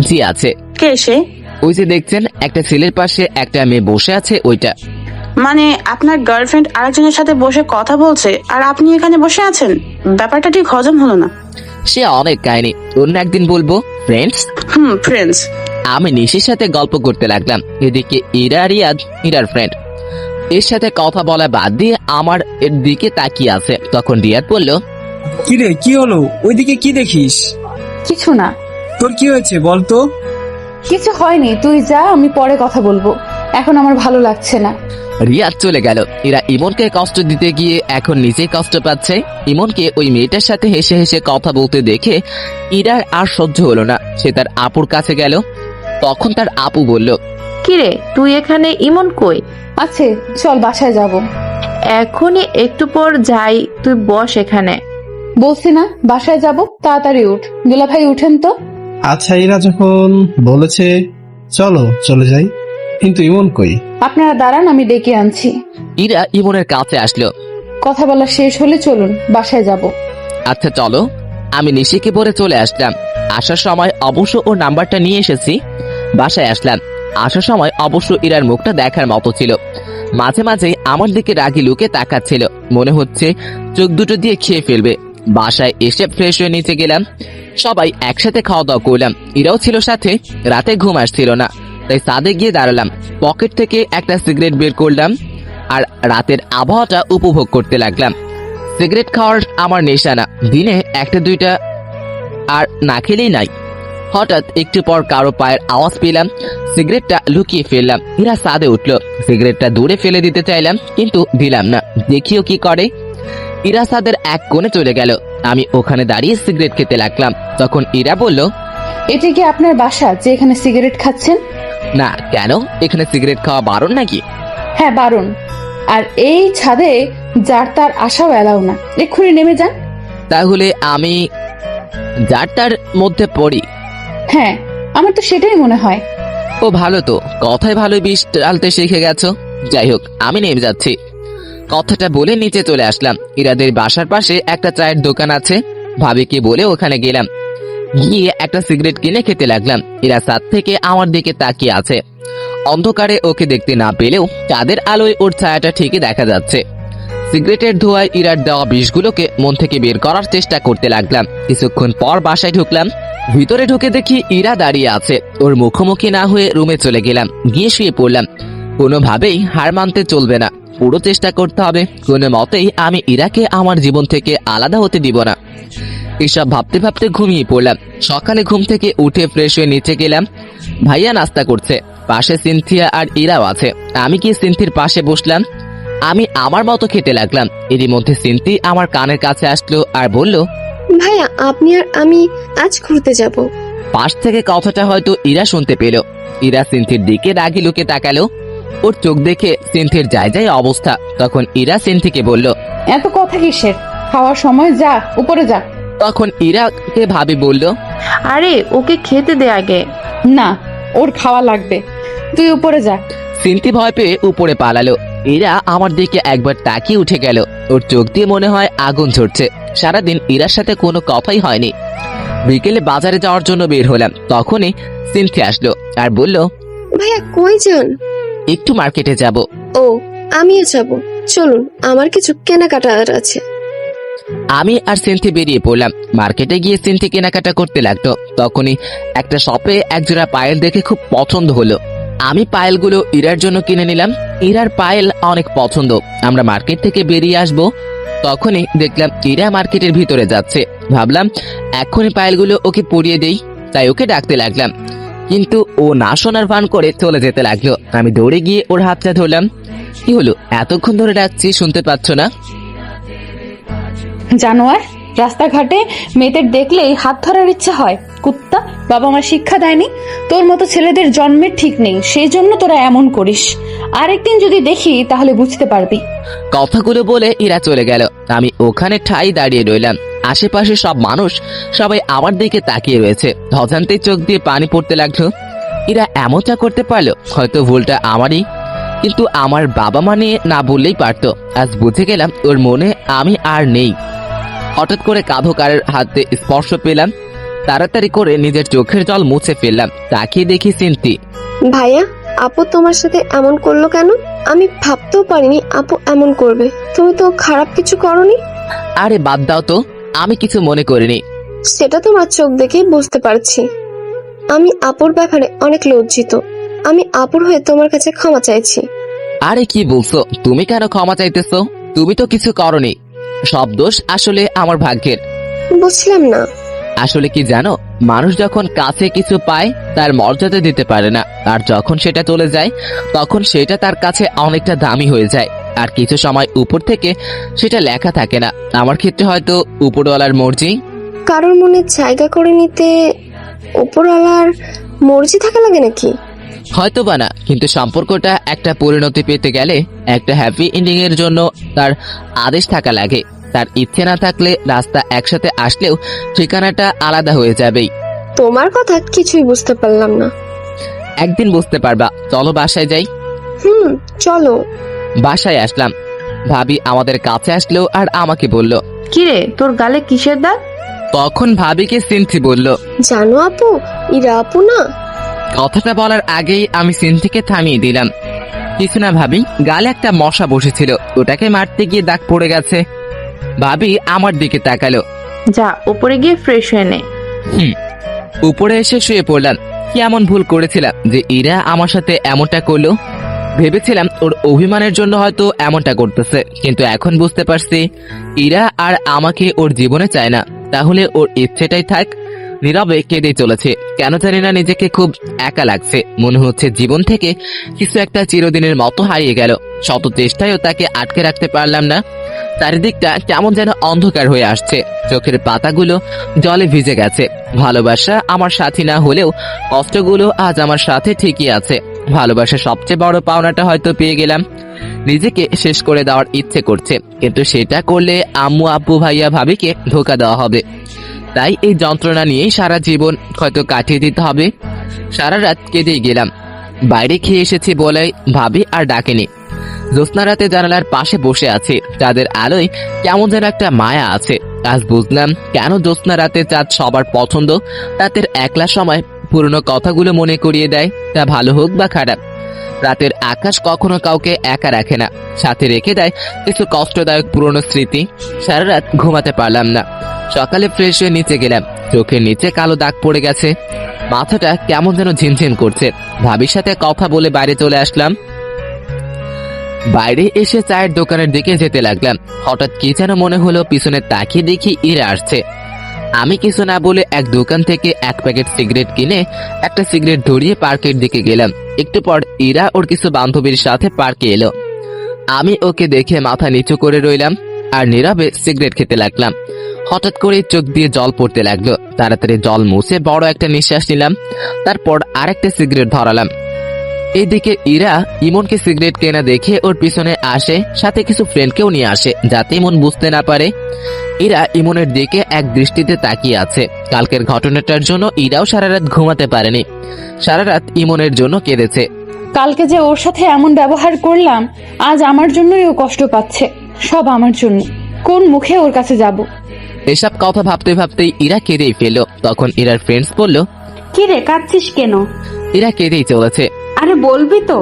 জি আছে। কে সে? ওই যে দেখছেন একটা ছেলের পাশে একটা মেয়ে বসে আছে, ওইটা। মানে আপনার গার্লফ্রেন্ড আরেকজনের সাথে বসে কথা বলছে আর আপনি এখানে বসে আছেন? ব্যাপারটা ঠিক হজম হলো না। সে অনেক কাহিনী, অন্য একদিন বলবো। ফ্রেন্ডস। ফ্রেন্ডস। আমি নিশির সাথে গল্প করতে লাগলাম। এদিকে ইরা রিয়াদ, ইরার ফ্রেন্ড, এর সাথে কথা বলা বাদ দিয়ে আমার এর দিকে তাকিয়ে আছে। তখন রিয়াদ বলল, কিরে, কি হলো? ওইদিকে কি দেখিস? কিছু না। তোর কি হয়েছে বলতো? কিছু হয়নি, তুই যা, আমি পরে কথা বলবো, এখন আমার ভালো লাগছে না। রিয়াদ চলে গেল। এরা ইমনকে কষ্ট দিতে গিয়ে এখন নিজেই কষ্ট পাচ্ছে। ইমনকে ওই মেয়েটার সাথে হেসে হেসে কথা বলতে দেখে ইরার আর সহ্য হলো না। সে তার আপুর কাছে গেল। তখন তার আপু বলল, কিরে তুই এখানে, ইমন কই? আছে, চল বাসায় যাব। এখনই একটু পর যাই, তুই বস এখানে। বলছি না বাসায় যাব, তাড়াতাড়ি উঠ। দুলা ভাই উঠেন তো। আচ্ছা, এরা যখন বলেছে চলো চলে যাই, কিন্তু ইমন কই? আপনারা দাঁড়ান, আমি ডেকে আনছি। ইরা ইমনের কাছে আসলো। কথা বলা শেষ হলে চলুন বাসায় যাব। আচ্ছা চলো। আমি নিশিকে পরে চলে আসলাম। আসার সময় অবশ্য ওর নাম্বারটা নিয়ে এসেছি। বাসায় আসলাম। আসার সময় অবশ্য ইরার মুখটা দেখার মতো ছিল। মাঝে মাঝে আমার দিকে রাগি লুকে তাকাচ্ছিল, মনে হচ্ছে চোখ দুটো দিয়ে খেয়ে ফেলবে। বাসায় এসে ফ্রেশ হয়ে নিচে গেলাম। সবাই একসাথে খাওয়া দাওয়া করলাম। ইরাও ছিল সাথে। রাতে ঘুম আসছিল না, তাই ছাদে গিয়ে দাঁড়ালাম। পকেট থেকে একটা সিগারেট বের করলাম আর রাতের আবহাওয়াটা উপভোগ করতে লাগলাম। সিগারেট খাওয়ার আমার নেশা না, দিনে একটা দুইটা আর না খেলেই নাই। হঠাৎ একটু পর কারো পায়ের আওয়াজ পেলাম। সিগারেটটা লুকিয়ে ফেললাম। ইরা ছাদে উঠলো। সিগারেটটা দূরে ফেলে দিতে চাইলাম, কিন্তু দিলাম না। দেখিও কি করে। ইরা ছাদের এক কোণে চলে গেল। আমি ওখানে দাঁড়িয়ে সিগারেট খেতে লাগলাম। তখন ইরা বলল, এটা কি আপনার বাসা যে এখানে সিগারেট খাচ্ছেন? না কেন, এখানে সিগারেট খাওয়া বারণ নাকি? হ্যাঁ বারণ। আর এই ছাদে যার তার আসাও এলাও না, এক্ষুনি নেমে যান। তাহলে আমি যার তার মধ্যে পড়ি? হ্যাঁ, আমার তো সেটাই মনে হয়। ও ভালো তো, কথায় ভালো বিষ টালতে শিখে গেছো। যাই হোক, আমি নেমে যাচ্ছি। কথাটা বলে নিচে চলে আসলাম। ইরাদের বাসার পাশে একটা চায়ের দোকান আছে। ভাবিকে বলে ওখানে গেলাম। গিয়ে একটা সিগারেট কিনে খেতে লাগলাম। ইরা ছাদ থেকে আমার দিকে তাকিয়ে আছে। অন্ধকারে ওকে দেখতে না পেলেও চাঁদের আলোয় ওর ছায়াটা ঠিকই দেখা যাচ্ছে। সিগারেটের ধোঁয়ায় ইরার দেওয়া বিষগুলোকে মন থেকে বের করার চেষ্টা করতে লাগলাম। কিছুক্ষণ পর বাসায় ঢুকলাম। ভিতরে ঢুকে দেখি ইরা দাঁড়িয়ে আছে। ওর মুখোমুখি না হয়ে রুমে চলে গেলাম। গিয়ে শুয়ে পড়লাম। কোনোভাবেই হার মানতে চলবে না, পুরো চেষ্টা করতে হবে। কোনো মতেই আমি ইরাকে আমার জীবন থেকে আলাদা হতে দিব না। এসব ভাবতে ভাবতে ঘুমিয়ে পড়লাম। সকালে ঘুম থেকে উঠে ফ্রেশ হয়ে নিচে গেলাম। ভাইয়া নাস্তা করছে, পাশে সিনথিয়া আর ইরাও আছে। আমি কি সিনথির পাশে বসলাম। আমি আমার মতো খেতে লাগলাম। এরই মধ্যে সিনথি আমার কানের কাছে আসলো আর বলল, ভাইয়া আপনি আর আমি আজ ঘুরতে যাব। পাশ থেকে কথাটা হয়তো ইরা শুনতে পেল। ইরা সিনথির দিকে রাগি লুকে তাকালো। ওর চোখ দেখে সিনথির যায় যায় অবস্থা। তখন ইরা সিনথিকে বলল, এত কথা কিসের? খাওয়ার সময় যা, উপরে যা। তখন ইরাকে ভাবি বলল, আরে ওকে খেতে দে আগে। না, ওর খাওয়া লাগবে, তুই উপরে যা। সিনথি ভয় পেয়ে উপরে পালালো। ইরা আমার দিকে একবার তাকিয়ে উঠে গেল। ওর চোখ দিয়ে মনে হয় আগুন ঝরছে। সারাদিন ইরার সাথে কোনো কথাই হয়নি। বিকেলে বাজারে যাওয়ার জন্য বের হলাম। তখনই সিনথি আসলো আর বলল, ভাইয়া কই যান? একটু মার্কেটে যাব। ও আমিও যাব, চলুন আমার কিছু কেনাকাটার আছে। আমি আর সিনথি বেরিয়ে পড়লাম। মার্কেটে গিয়ে সিনথি কেনাকাটা করতে লাগতো। তখনই একটা শপে একজোড়া পায়েল দেখে খুব পছন্দ হলো। আমি পায়েলগুলো ইরার জন্য কিনে নিলাম। ইরার পায়েল অনেক পছন্দ। আমরা মার্কেট থেকে বেরিয়ে আসব। তখনই দেখলাম ইরা মার্কেটের ভিতরে যাচ্ছে। ভাবলাম এখনই পায়েলগুলো ওকে পরিয়ে দেই, তাই ওকে ডাকতে লাগলাম। কিন্তু ও না শোনার ভান করে চলে যেতে লাগলো। আমি দৌড়ে গিয়ে ওর হাতটা ধরলাম। কি হলো, এতক্ষণ ধরে ডাকছি, শুনতে পাচ্ছ না? জানোয়ার, রাস্তাঘাটে মেয়েদের দেখলেই হাত ধরার ইচ্ছা হয়। কুত্তা, বাবা মা শিক্ষা দেয়নি? তোর মতো ছেলেদের জন্মের ঠিক নেই, সেই জন্য তোরা এমন করিস। আরেকদিন যদি দেখি তাহলে বুঝতে পারবি। কথাগুলো বলে ইরা চলে গেল। আমি ওখানে ঠাই দাঁড়িয়ে রইলাম। আশেপাশে সব মানুষ সবাই আমার দিকে তাকিয়ে রয়েছে। অজান্তে চোখ দিয়ে পানি পড়তে লাগলো। ইরা এমনটা করতে পারলো, হয়তো ভুলটা আমারই। কিন্তু আমার বাবা মা নিয়ে না বললেই পারতো। আজ বুঝে গেলাম ওর মনে আমি আর নেই। হঠাৎ করে কাঁধো কারের হাতে স্পর্শ পেলাম। তাড়াতাড়ি করে নিজের চোখের জল মুছে ফেললাম। তাকিয়ে দেখি সিনথি। ভাইয়া আপু তোমার সাথে এমন করলো কেন? আমি ভাবতেও পারিনি আপু এমন করবে। তুমি তো খারাপ কিছু করনি। আরে বাদ দাও তো, আমি কিছু মনে করিনি। সেটা তোমার চোখ দেখেই বুঝতে পারছি। আমি আপুর ব্যাপারে অনেক লজ্জিত। আমি আপুর হয়ে তোমার কাছে ক্ষমা চাইছি। আরে কি বলছো, তুমি কেন ক্ষমা চাইতেছো? তুমি তো কিছু করনি। সব দোষ আসলে আমার ভাগ্যের। বুঝলাম না। আসলে কি জানো, মানুষ যখন কাছে কিছু পায় তার মর্যাদা দিতে পারে না, আর যখন সেটা চলে যায় তখন সেটা তার কাছে অনেকটা দামি হয়ে যায়। আর কিছু সময় উপর থেকে সেটা লেখা থাকে না। আমার ক্ষেত্রে হয়তো উপরওয়ালার মর্জি। কারোর মনে জায়গা করে নিতে উপরওয়ালার মর্জি থাকা লাগে নাকি? হয়তো বা না, কিন্তু সম্পর্কটা একটা পরিণতি পেতে গেলে, একটা হ্যাপি এন্ডিং এর জন্য তার আদেশ থাকা লাগে। তার ইচ্ছে না থাকলে রাস্তা একসাথে আসলেও ঠিকানাটা আলাদা হয়ে যাবেই। তোমার কথা কিছুই বুঝতে পারলাম না। একদিন বুঝতে পারবা, চলো বাসায় যাই। চলো। বাসায় আসলাম, ভাবি আমাদের কাছে আসলো আর আমাকে বলল, কিরে তোর গালে কিসের দাগ? তখন ভাবিকে সিনথি বলল। জানো আপু, ইরা আপু না। কথাটা বলার আগেই আমি সিনথিকে থামিয়ে দিলাম। কিছু না ভাবি, গালে একটা মশা বসেছিল, ওটাকে মারতে গিয়ে দাগ পড়ে গেছে। ভাবি আমার দিকে তাকালো। যা উপরে গিয়ে ফ্রেশ হয়ে নে। উপরে এসে শুয়ে পড়লাম। কি এমন ভুল করেছিলাম যে ইরা আমার সাথে এমনটা করলো? ভেবেছিলাম ওর অভিমানের জন্য হয়তো এমনটা করতেছে, কিন্তু এখন বুঝতে পারছি ইরা আর আমাকে ওর জীবনে চায় না। তাহলে ওর ইচ্ছেটাই থাক। নীরবে কেঁদে চলেছে। কেন জানি না নিজেকে খুব একা লাগছে। মনে হচ্ছে জীবন থেকে কিছু একটা চিরদিনের মতো হারিয়ে গেল। শত চেষ্টায়ও তাকে আটকে রাখতে পারলাম না। চারিদিকটা কেমন যেন অন্ধকার হয়ে আসছে। চোখের পাতাগুলো জলে ভিজে গেছে। ভালোবাসা আমার সাথী না হলেও কষ্টগুলো আজ আমার সাথে ঠিকই আছে। ভালোবাসা সবচেয়ে বড় পাওনাটা হয়তো পেয়ে গেলাম। নিজেকে শেষ করে দেওয়ার ইচ্ছে করছে, কিন্তু সেটা করলে আম্মু আব্বু ভাইয়া ভাবিকে ধোকা দেওয়া হবে। তাই এই যন্ত্রণা নিয়েই সারা জীবন হয়তো কাটিয়ে দিতে হবে। সারা রাত কেঁদেই গেলাম। বাইরে খেয়ে এসেছি বলে ভাবি আর ডাকেনি। জ্যোৎস্না রাতে জানালার পাশে বসে আছে। চাঁদের আলোয় কেমন যেন একটা মায়া আছে। আজ বুঝলাম কেন জ্যোৎস্না রাতে চাঁদ সবার পছন্দ। রাতের একলা সময় পুরনো কথাগুলো মনে করিয়ে দেয়, তা ভালো হোক বা খারাপ। রাতের আকাশ কখনো কাউকে একা রাখে না, সাথে রেখে দেয় কিছু কষ্টদায়ক পুরনো স্মৃতি। সারা রাত ঘুমাতে পারলাম না। সকালে ফ্রেশ হয়ে নিচে গেলাম। চোখের নিচে কালো দাগ পড়ে গেছে। মাথাটা কেমন যেন ঝিনঝিন করছে। ভাবির সাথে কথা বলে বাইরে চলে আসলাম। বাইরে এসে চায়ের দোকানের দিকে যেতে লাগলাম। হঠাৎ কি যেন মনে হলো, পিছনে তাকিয়ে দেখি ইরা আসছে। আমি কিছু না বলে এক দোকান থেকে এক প্যাকেট সিগারেট কিনে একটা সিগারেট ধরিয়ে পার্কের দিকে গেলাম। একটু পর ইরা ওর কিছু বান্ধবীর সাথে পার্কে এলো। আমি ওকে দেখে মাথা নিচু করে রইলাম আর নীরবে সিগারেট খেতে লাগলাম। হঠাৎ করে চোখ দিয়ে জল পড়তে লাগলো। তাড়াতাড়ি জল মুছে বড় একটা নিঃশ্বাস নিলাম। তারপর আরেকটা সিগারেট ধরালাম। এইদিকে ইরা ইমনকে সিগারেট কেনা দেখে ওর পিছনে আসে, সাথে কিছু ফ্রেন্ডকেও নিয়ে আসে যাতে ইমন বুঝতে না পারে। ইরা ইমনের দিকে এক দৃষ্টিতে তাকিয়ে আছে। কালকের ঘটনাটার জন্য ইরাও সারা রাত ঘুমাতে পারেনি। সারা রাত ইমনের জন্য কেঁদেছে। কালকে যে ওর সাথে এমন ব্যবহার করলাম, আজ আমার জন্যই ও কষ্ট পাচ্ছে। সব আমার জন্য। কোন মুখে ওর কাছে যাব? এসব কথা ভাবতে ভাবতেই ইরা কেঁদেই ফেলল। তখন ইরার ফ্রেন্ডস বলল, কি রে, কাঁদছিস কেন? ইরা কেঁদেই চলেছে। আরে বলবি তো।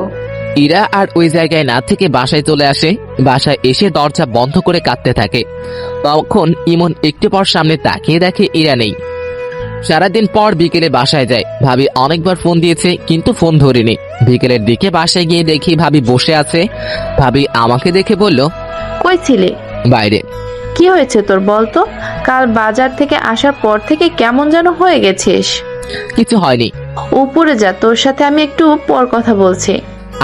ইরা আর ওই জায়গায় না থেকে বাসায় চলে আসে। বাসায় এসে দরজা বন্ধ করে কাঁদতে থাকে। তখন ইমন একটু পর সামনে তাকিয়ে দেখে ইরা নেই। সারাদিন পর বিকেলে বাসায় যায়। ভাবি অনেকবার ফোন দিয়েছে কিন্তু ফোন ধরেনি। বিকেলের দিকে বাসায় গিয়ে দেখি ভাবি বসে আছে। ভাবি আমাকে দেখে বলল, কই ছিলে? বাইরে। কি হয়েছে তোর বলতো? কাল বাজার থেকে আসার পর থেকে কেমন যেন হয়ে গেছিস। কিছু হয়নি। উপরে যা, তোর সাথে আমি একটু পর কথা বলছি।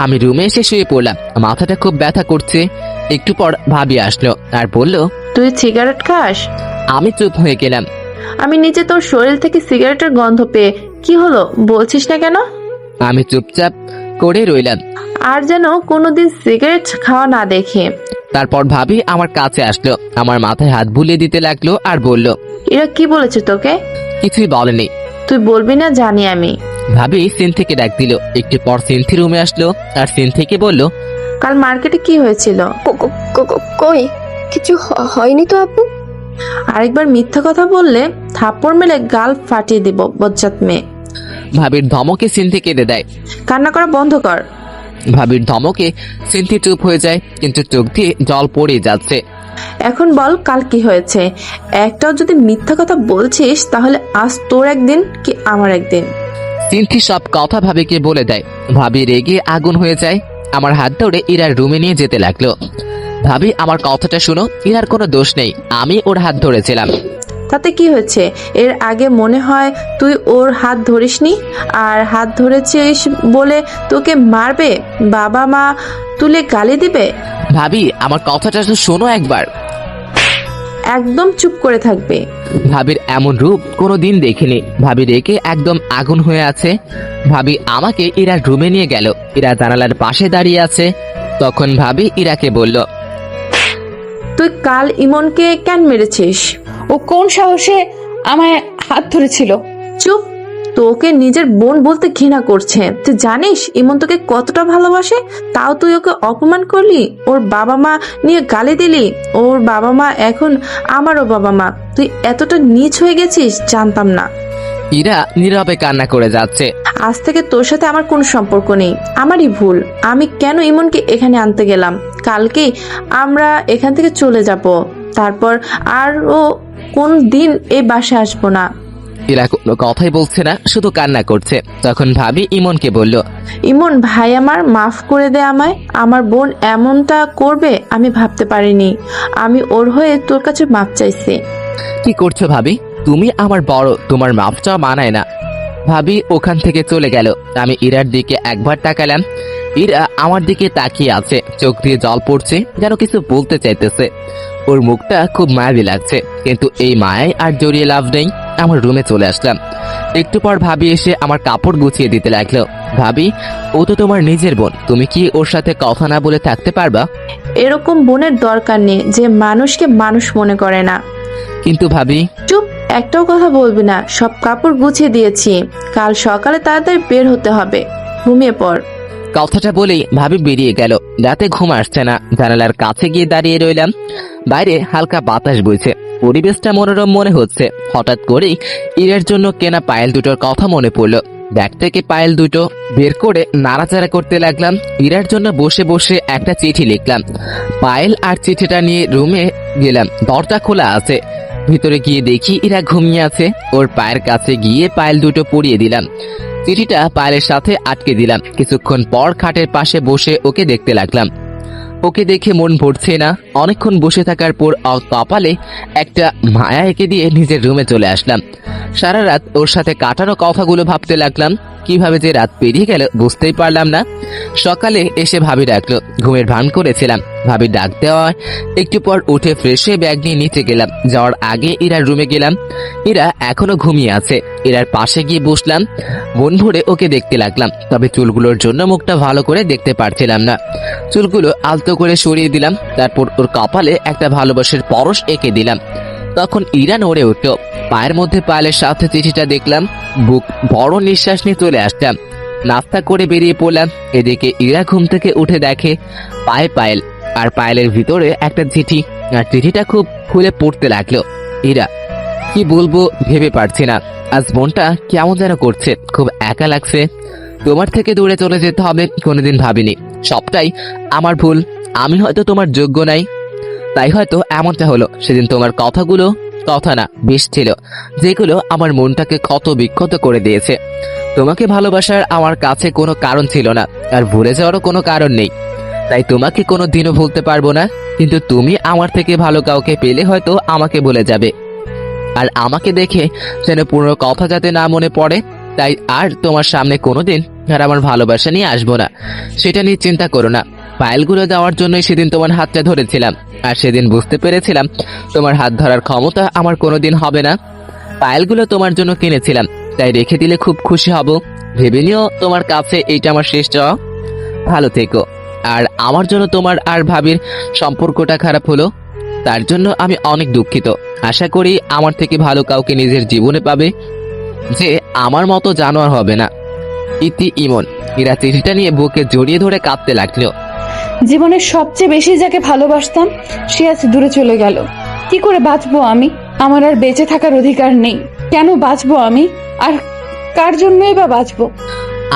আমি রুমে এসে শুয়ে পড়লাম। মাথাটা খুব ব্যথা করছে। একটু পর ভাবি আসলো আর বলল, তুই সিগারেট খাস? আমি চুপ হয়ে গেলাম। আমি নিচে তোর শরীর থেকে সিগারেটের গন্ধ পেয়ে। কি হলো বলছিস না কেন? আমি চুপচাপ করে রইলাম। আর যেন কোনোদিন সিগারেট খাওয়া না দেখে। তারপর ভাবি আমার কাছে আসলো, আমার মাথায় হাত বুলিয়ে দিতে লাগলো আর বলল, এরা কি বলেছে তোকে? কিছুই বলেনি। তুই বলবি না জানি আমি। ভাবি সিনথিকে ডাক দিল। একটু পর সিনথি রুমে আসলো আর সিনথিকে বলল, কাল মার্কেটে কি হয়েছিল? কই কিছু হয়নি তো আপু। আরেকবার মিথ্যা কথা বললে থাপ্পড় মেলে গাল ফাটিয়ে দিব, বজ্জাত মেয়ে। ভাবির ধমকে সিনথি কেঁদে দেয়। কান্না করা বন্ধ কর। ভাবির ধমকে সিনথি চুপ হয়ে যায়, কিন্তু চোখ দিয়ে জল পড়ে যাচ্ছে। এখন বল কাল কি হয়েছে? একটাও যদি মিথ্যা কথা বলছিস তাহলে আজ তোর একদিন কি আমার একদিন। সিনথি সব কথা ভাবিকে বলে দেয়। ভাবি রেগে আগুন হয়ে যায়। আমার হাত ধরে ইরার রুমে নিয়ে যেতে লাগলো। ভাবি আমার কথাটা শুনো, ইরার কোনো দোষ নেই, আমি ওর হাত ধরেছিলাম। তাতে কি হয়েছে? এর আগে মনে হয় তুই ওর হাত ধরিসনি, আর হাত ধরেছিস বলে তোকে মারবে, বাবা মা তুলে গালি দিবে। ভাবি আমার কথাটা তো শোনো একবার। একদম চুপ করে থাকবে। ভাবির এমন রূপ কোনোদিন দেখিনি। ভাবি রেগে একদম আগুন হয়ে আছে। ভাবি আমাকে ইরার রুমে নিয়ে গেল। ইরা জানালার পাশে দাঁড়িয়ে আছে। তখন ভাবি ইরাকে বলল, তুই কাল ইমনকে কেন মেরেছিস? ও কোন সাহসে আমায় হাত ধরেছিল? চুপ, তোকে নিজের বোন বলতে ঘৃণা করছে। তুই জানিস ইমন তোকে কতটা ভালোবাসে, তাও তুই ওকে অপমান করলি, ওর বাবা মা নিয়ে গালি দিলি। ওর বাবা মা এখন আমারও বাবা মা। তুই এতটা নীচ হয়ে গেছিস জানতাম না। ইরা নীরবে কান্না করে যাচ্ছে। আজ থেকে তোর সাথে আমার কোনো সম্পর্ক নেই, আমারই ভুল। আমি কেন ইমনকে এখানে আনতে গেলাম? কালকেই আমরা এখান থেকে চলে যাব, তারপর আর ও কোন দিন এই বাসায় আসবো না। ইরা কোনো কথাই বলছে না, শুধু কান্না করছে। তখন ভাবি ইমনকে বলল, ইমন ভাই আমার, মাফ করে দে আমায়। আমার বোন এমনটা করবে আমি ভাবতে পারিনি। আমি ওর হয়ে তোর কাছে মাপ চাইছি। কি করছো ভাবি? তুমি আমার বড়, তোমার মাপটা মানায় না। ভাবি ওখান থেকে চলে গেল। আমি ইরার দিকে একবার তাকালাম। ইরা আমার দিকে তাকিয়ে আছে, চোখ দিয়ে জল পড়ছে, যেন কিছু বলতে চাইতেছে। ওর মুখটা খুব মায়াবী লাগছে, কিন্তু এই মায়ায় আর জড়িয়ে লাভ নেই। আমার রুমে চলে আসলাম। একটু পর ভাবি এসে আমার কাপড় গুছিয়ে দিতে লাগলো। ভাবি, ও তো তোমার নিজের বোন, তুমি কি ওর সাথে কথা না বলে থাকতে পারবা? এরকম বোনের দরকার নেই যে মানুষকে মানুষ মনে করে না। কিন্তু ভাবি। চুপ, একটাও কথা বলবি না। সব কাপড় গুছিয়ে দিয়েছি, কাল সকালে তাড়াতাড়ি বের হতে হবে। ঘুমিয়ে পড়। কথাটা বলেই ভাবি বেরিয়ে গেল। রাতে ঘুম আসছে না। জানালার কাছে গিয়ে দাঁড়িয়ে রইলাম। বাইরে হালকা বাতাস বইছে, পরিবেশটা মনোরম মনে হচ্ছে। হঠাৎ করেই ইরার জন্য কেনা পায়েল দুটোর কথা মনে পড়লো। ব্যাগ থেকে পায়েল দুটো বের করে নাড়াচাড়া করতে লাগলাম। ইরার জন্য বসে বসে একটা চিঠি লিখলাম। পায়েল আর চিঠিটা নিয়ে রুমে গেলাম। দরজা খোলা আছে। ভিতরে গিয়ে দেখি ইরা ঘুমিয়ে আছে। ওর পায়ের কাছে গিয়ে পায়েল দুটো পরিয়ে দিলাম। চিঠিটা পায়েলের সাথে আটকে দিলাম। কিছুক্ষণ পর খাটের পাশে বসে ওকে দেখতে লাগলাম। ওকে দেখে মন ভরছে না। অনেকক্ষণ বসে থাকার পর কপালে একটা মায়া এঁকে দিয়ে নিজের রুমে চলে আসলাম। সারা রাত ওর সাথে কাটানো কথাগুলো ভাবতে লাগলাম। কিভাবে যে রাত পেরিয়ে গেল বুঝতেই পারলাম না। সকালে এসে ভাবি ডাকলো। ঘুমের ভান করেছিলাম। ভাবি ডাক দেওয়ায় একটু পর উঠে ফ্রেশ হয়ে ব্যাগ নিয়ে নিচে গেলাম। যাওয়ার আগে ইরার রুমে গেলাম। ইরা এখনো ঘুমিয়ে আছে। ইরার পাশে গিয়ে বসলাম। মন ভরে ওকে দেখতে লাগলাম, তবে চুলগুলোর জন্য মুখটা ভালো করে দেখতে পারছিলাম না। চুলগুলো আলতো করে সরিয়ে দিলাম। তারপর ওর কপালে একটা ভালোবাসার পরশ এঁকে দিলাম। তখন ইরা নড়ে উঠল। পায়ের মধ্যে পায়েলের সাথে চিঠিটা দেখলাম। বুক বড় নিঃশ্বাস নিয়ে চলে আসলাম। নাস্তা করে বেরিয়ে পড়লাম। এদিকে ইরা ঘুম থেকে উঠে দেখে পায়ে পায়েল, আর পায়েলের ভিতরে একটা চিঠি। আর চিঠিটা খুব খুলে পড়তে লাগলো। ইরা, কি বলবো ভেবে পারছি না। আজ মনটা কেমন যেন করছে, খুব একা লাগছে। তোমার থেকে দূরে চলে যেতে হবে কোনোদিন ভাবিনি। সবটাই আমার ভুল। আমি হয়তো তোমার যোগ্য নাই, তাই হয়তো এমনটা হলো। সেদিন তোমার কথাগুলো কথা না বেশ ছিল, যেগুলো আমার মনটাকে ক্ষত বিক্ষত করে দিয়েছে। তোমাকে ভালোবাসার আমার কাছে কোনো কারণ ছিল না, আর ভুলে যাওয়ারও কোনো কারণ নেই। তাই তোমাকে কোনো দিনও ভুলতে পারবো না। কিন্তু তুমি আমার থেকে ভালো কাউকে পেলে হয়তো আমাকে ভুলে যাবে। আর আমাকে দেখে যেন পুরো কথা যাতে না মনে পড়ে, তাই আর তোমার সামনে কোনোদিন আর আমার ভালোবাসা নিয়ে আসবো না। সেটা নিয়ে চিন্তা করো না। পায়েলগুলো দেওয়ার জন্যই সেদিন তোমার হাতটা ধরেছিলাম, আর সেদিন বুঝতে পেরেছিলাম তোমার হাত ধরার ক্ষমতা আমার কোনোদিন হবে না। পায়েলগুলো তোমার জন্য কিনেছিলাম, তাই রেখে দিলে খুব খুশি হব। ভেবে নিও তোমার কাছে এইটা আমার শেষ চাওয়া। ভালো থেকো। আর আমার জন্য তোমার আর ভাবির সম্পর্কটা খারাপ হলো, তার জন্য আমি অনেক দুঃখিত। আশা করি আমার থেকে ভালো কাউকে নিজের জীবনে পাবে, যে আমার মতো জানোয়ার হবে না। ইতি ইমন। ইরা চিঠিটা নিয়ে বুকে জড়িয়ে ধরে কাঁদতে লাগলো। জীবনের সবচেয়ে বেশি যাকে ভালোবাসতাম সে আজ দূরে চলে গেল। কি করে বাঁচবো আমি? আমার আর বেঁচে থাকার অধিকার নেই। কেন বাঁচবো আমি? আর কার জন্যই বা বাঁচবো?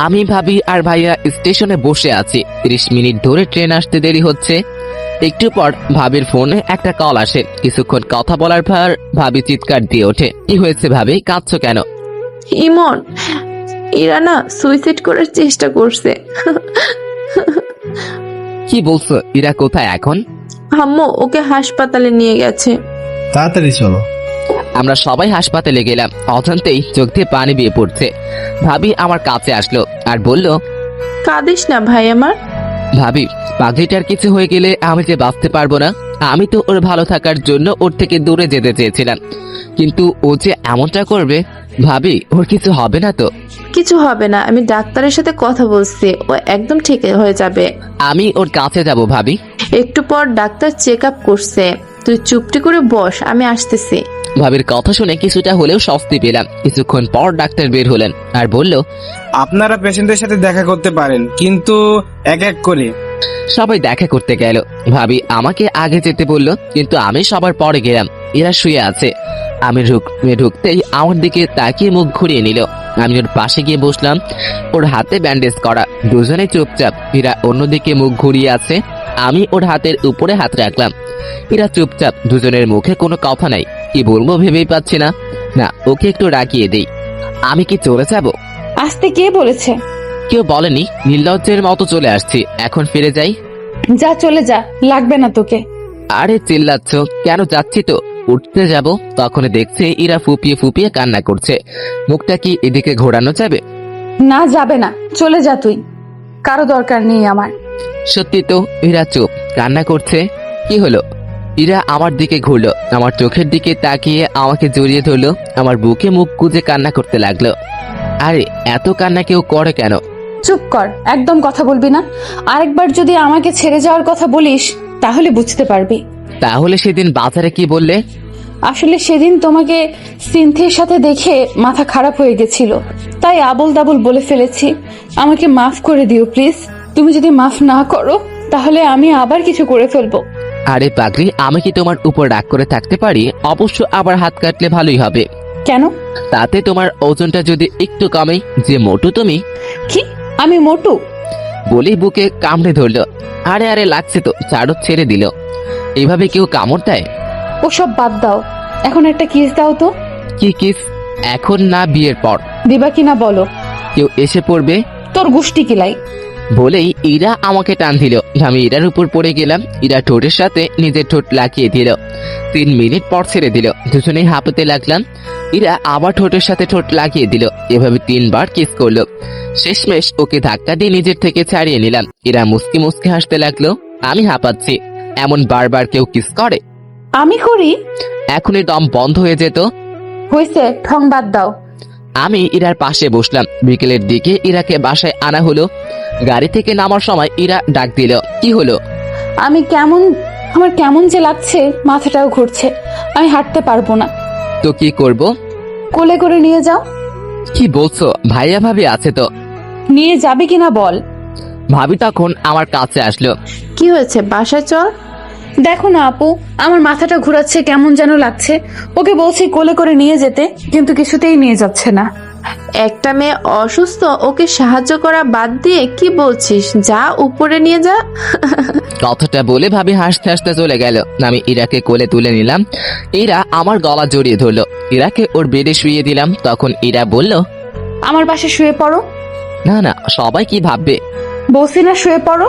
আমি ভাবি আর ভাইয়া স্টেশনে বসে আছি। 30 মিনিট ধরে ট্রেন আসতে দেরি হচ্ছে। একটু পর ভাবির ফোনে একটা কল আসে। কিছুক্ষণ কথা বলার পর ভাবি চিৎকার দিয়ে ওঠে। কি হয়েছে ভাবি, কাঁদছো কেন? ইমন, ইরা না সুইসাইড করার চেষ্টা করছে। কি বলছো? ইরা কোথায় এখন? আম্মু ওকে হাসপাতালে নিয়ে গেছে। তাড়াতাড়ি চলো। আমরা সবাই হাসপাতালে গেলাম। অজান্তেই চোখ দিয়ে পানি বেয়ে পড়ছে। ভাবি আমার কাছে আসলো আর বলল, কাঁদিস না ভাই আমার। ভাবি, পাগলিটার কিছু হয়ে গেলে আমি যে বাঁচতে পারবো না। আমি তো ওর ভালো থাকার জন্য ওর থেকে দূরে যেতে চেয়েছিলাম, কিন্তু ও যে এমনটা করবে। ভাবি, ওর কিছু হবে না তো? কিছু হবে না, আমি ডাক্তারের সাথে কথা বলছি, ও একদম ঠিক হয়ে যাবে। আমি ওর কাছে যাব ভাবি। একটু পর ডাক্তার চেক আপ করছে, তুই চুপটি করে বস, আমি আসতেছি। ভাবির কথা শুনে কিছুটা হলেও স্বস্তি পেলাম। কিছুক্ষণ পর ডাক্তার বের হলেন আর বলল, আপনারা পেশেন্টের সাথে দেখা করতে পারেন, কিন্তু এক এক করে। সবাই দেখা করতে গেল। ভাবি আমাকে আগে যেতে বলল, কিন্তু আমি সবার পরে গেলাম। এরা শুয়ে আছে। আমি ঢুকতেই আমার দিকে তাকিয়ে মুখ ঘুরিয়ে নিল। আমি ওর পাশে গিয়ে বসলাম। ওর হাতে ব্যান্ডেজ করা, দুজনে চুপচাপ। এরা অন্যদিকে মুখ ঘুরিয়ে আছে। আমি ওর হাতের উপরে হাত রাখলাম। এরা চুপচাপ, দুজনের মুখে কোনো কথা নাই। কি বলবো ভেবেই পাচ্ছি না। না, ওকে একটু রাখিয়ে দেই। আমি কি চলে যাব? আসতে কে বলেছে? কেউ বলেনি, নির্লজ্জের মতো চলে আসছি। এখন ফিরে যাই। যা, চলে যা, লাগবে না তোকে। আরে চিল্লাচ্ছ কেন? যাচ্ছি তো। উঠতে যাব, তখন দেখছি ইরা ফুপিয়ে ফুপিয়ে কান্না করছে। মুখটা কি এদিকে ঘোরানো যাবে? না, যাবে না, চলে যা তুই, কারো দরকার নেই আমার। সত্যি তো, ইরা চুপ, কান্না করছে। কি হলো? ইরা আমার দিকে ঘুরলো, আমার চোখের দিকে তাকিয়ে আমাকে জড়িয়ে ধরলো, আমার বুকে মুখ গুজে কান্না করতে লাগলো। আরে এত কান্না কেউ করে কেন? চুপ কর, একদম কথা বলবি না। আরেকবার যদি আমাকে ছেড়ে যাওয়ার কথা বলিস তাহলে বুঝতে পারবি। তাহলে সেদিন বাজারে কি বললে? আসলে সেদিন তোমাকে সিনথির সাথে দেখে মাথা খারাপ হয়ে গেছিল, তাই আবল দাবল বলে ফেলেছি। আমাকে মাফ করে দিও প্লিজ। তুমি যদি মাফ না করো তাহলে আমি আবার কিছু করে ফেলবো। আরে পাগলি, আমি কি তোমার উপর রাগ করে থাকতে পারি? অবশ্য আবার হাত কাটলে ভালোই হবে। কেন? তাতে তোমার ওজনটা যদি একটু কমে। যে মোটু তুমি। কি? আমি মোটু? বলেই বুকে কামড়ে ধরলো। আরে আরে লাগছে তো, চারও ছেড়ে দিল। এইভাবে কেউ কামড় দেয়? ওসব বাদ দাও, এখন একটা কিস দাও তো। কি কিস? এখন না, বিয়ের পর। দিবা কিনা বলো। কেউ এসে পড়বে। তোর গুষ্টি কিলাই। বলেই ইরা আমাকে টান দিল। আমি ইরার উপর পড়ে গেলাম। ইরা ঠোঁটের সাথে নিজের ঠোঁট লাগিয়ে দিল। 3 মিনিট পর ছেড়ে দিল। দুজনেই হাঁপাতে লাগলাম। ইরা আবার ঠোঁটের সাথে ঠোঁট লাগিয়ে দিল। এভাবে 3 বার কিস করলো। শেষমেশ ওকে ধাক্কা দিয়ে নিজের থেকে ছাড়িয়ে নিলাম। ইরা মুস্কি মুস্কি হাসতে লাগলো। আমি হাঁপাচ্ছি। এমন বারবার কেউ কিস করে? আমি করি? এখনই দম বন্ধ হয়ে যেত। হয়েছে, ঠং বাদ দাও। আমি ইরার পাশে বসলাম। বিকেলের দিকে ইরাকে বাসায় আনা হলো। গাড়ি থেকে নামার সময় ইরা ডাক দিল। কি হলো? আমার কেমন যে লাগছে, মাথাটাও ঘুরছে, আমি হাঁটতে পারবো না। তো কি করব? কোলে করে নিয়ে যাও। কি বলছো? ভাইয়া ভাবি আছে তো? নিয়ে যাবে কিনা বল। ভাবি তখন আমার কাছে আসলো। কি হয়েছে, বাসায় চল। দেখো না আপু, আমার মাথাটা ঘুরাচ্ছে, কেমন যেন লাগছে। ওকে বলছি কোলে করে নিয়ে যেতে, কিন্তু কিছুতেই নিয়ে যাচ্ছে না। একটা মেয়ে অসুস্থ, ওকে সাহায্য করা বাদ দিয়ে কি বলছিস? যা উপরে নিয়ে যা। কথাটা বলে ভাবি হাসতে হাসতে চলে গেল। আমি ইরাকে কোলে তুলে নিলাম। ইরা আমার গলা জড়িয়ে ধরলো। ইরাকে ওর বেডে শুইয়ে দিলাম। তখন ইরা বলল, আমার পাশে শুয়ে পড়ো। না না, সবাই কি ভাববে? বলছি না শুয়ে পড়ো।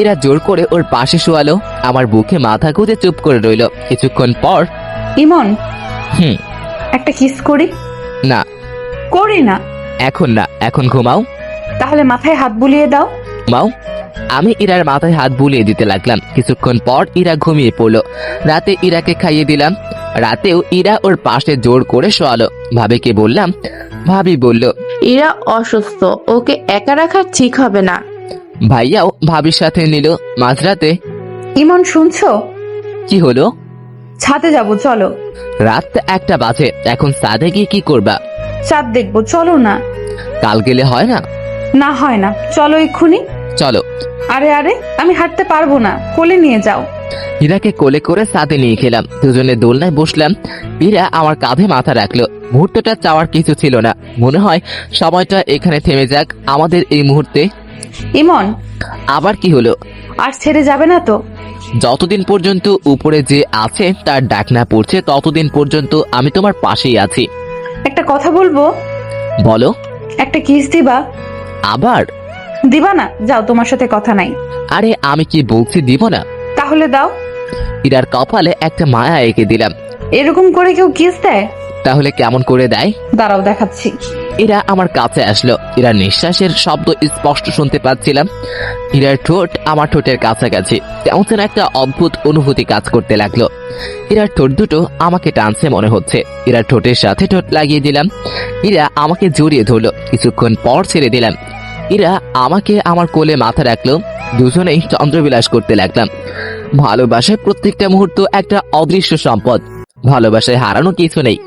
এরা জোর করে ওর পাশে শোয়ালো। আমার বুকে মাথা গুঁজে চুপ করে রইল। কিছুক্ষণ পর, ইমন, হুম, একটা কিস করি? না করি না। এখন না, এখন ঘুমাও। তাহলে মাথায় হাত বুলিয়ে দাও। ঘুমাও। আমি ইরার মাথায় হাত বুলিয়ে দিতে লাগলাম। কিছুক্ষণ পর ইরা ঘুমিয়ে পড়লো। রাতে ইরাকে খাইয়ে দিলাম। রাতেও ইরা ওর পাশে জোর করে শোয়ালো। ভাবিকে বললাম। ভাবি বলল, এরা অসুস্থ, ওকে একা রাখা ঠিক হবে না। ভাইয়াও ভাবির সাথে নিল। মাঝরাতে। ইমন শুনছো? কি হলো? ছাদে যাবো, চলো। রাত 1টা বাজে। এখন ছাদে গিয়ে কি করবা? চাঁদ দেখবো, চলো না। কাল গেলে হয় না? না হয় না, চলো এক্ষুনি। চলো। আরে আরে, আমি হাঁটতে পারবো না, কোলে নিয়ে যাও। ইরাকে কোলে করে ছাদে নিয়ে খেলাম। দুজনে দোলনায় বসলাম। ইরা আমার কাঁধে মাথা রাখলো। মুহূর্তটা চাওয়ার কিছু ছিল না। মনে হয় সময়টা এখানে থেমে যাক, আমাদের এই মুহূর্তে। ইমন, আবার কি হলো? আর ছেড়ে যাবে না তো? যতদিন পর্যন্ত উপরে যে আছে তার ডাক না পড়ছে, ততদিন পর্যন্ত আমি তোমার পাশেই আছি। একটা কথা বলবো? বলো। একটা কিস দিবা? আবার? দিবা না? যাও, তোমার সাথে কথা নাই। আরে আমি কি বলছি দিব না? তাহলে দাও। ইরার কপালে একটা মায়া এঁকে দিলাম। এরকম করে কেউ কিস দেয়? তাহলে কেমন করে দেয়? দাঁড়াও দেখাচ্ছি। এরা আমার কাছে আসলো। এরা নিঃশ্বাসের শব্দ স্পষ্ট শুনতে পাচ্ছিলাম। এরার ঠোঁট আমার ঠোঁটের কাছাকাছি। কেমন যেন একটা অদ্ভুত অনুভূতি কাজ করতে লাগলো। এরার ঠোঁট দুটো আমাকে টানছে মনে হচ্ছে। এরা ঠোঁটের সাথে ঠোঁট লাগিয়ে দিলাম। এরা আমাকে জড়িয়ে ধরলো। কিছুক্ষণ পর ছেড়ে দিলাম। এরা আমাকে আমার কোলে মাথা রাখলো। দুজনেই চন্দ্রবিলাস করতে লাগলাম। ভালোবাসায় প্রত্যেকটা মুহূর্ত একটা অদৃশ্য সম্পদ। ভালোবাসায় হারানো কিছু নেই।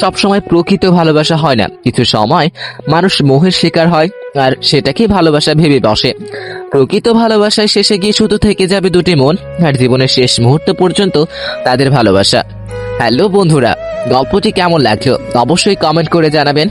সবসময় প্রকৃত ভালোবাসা হয় না। কিছু সময় মানুষ মোহের শিকার হয় আর সেটাকে ভালোবাসা ভেবে বসে। প্রকৃত ভালোবাসায় শেষে গিয়ে শুধু থেকে যাবে দুটি মন, আর জীবনের শেষ মুহূর্ত পর্যন্ত তাদের ভালোবাসা। হ্যালো বন্ধুরা, গল্পটি কেমন লাগলো অবশ্যই কমেন্ট করে জানাবেন।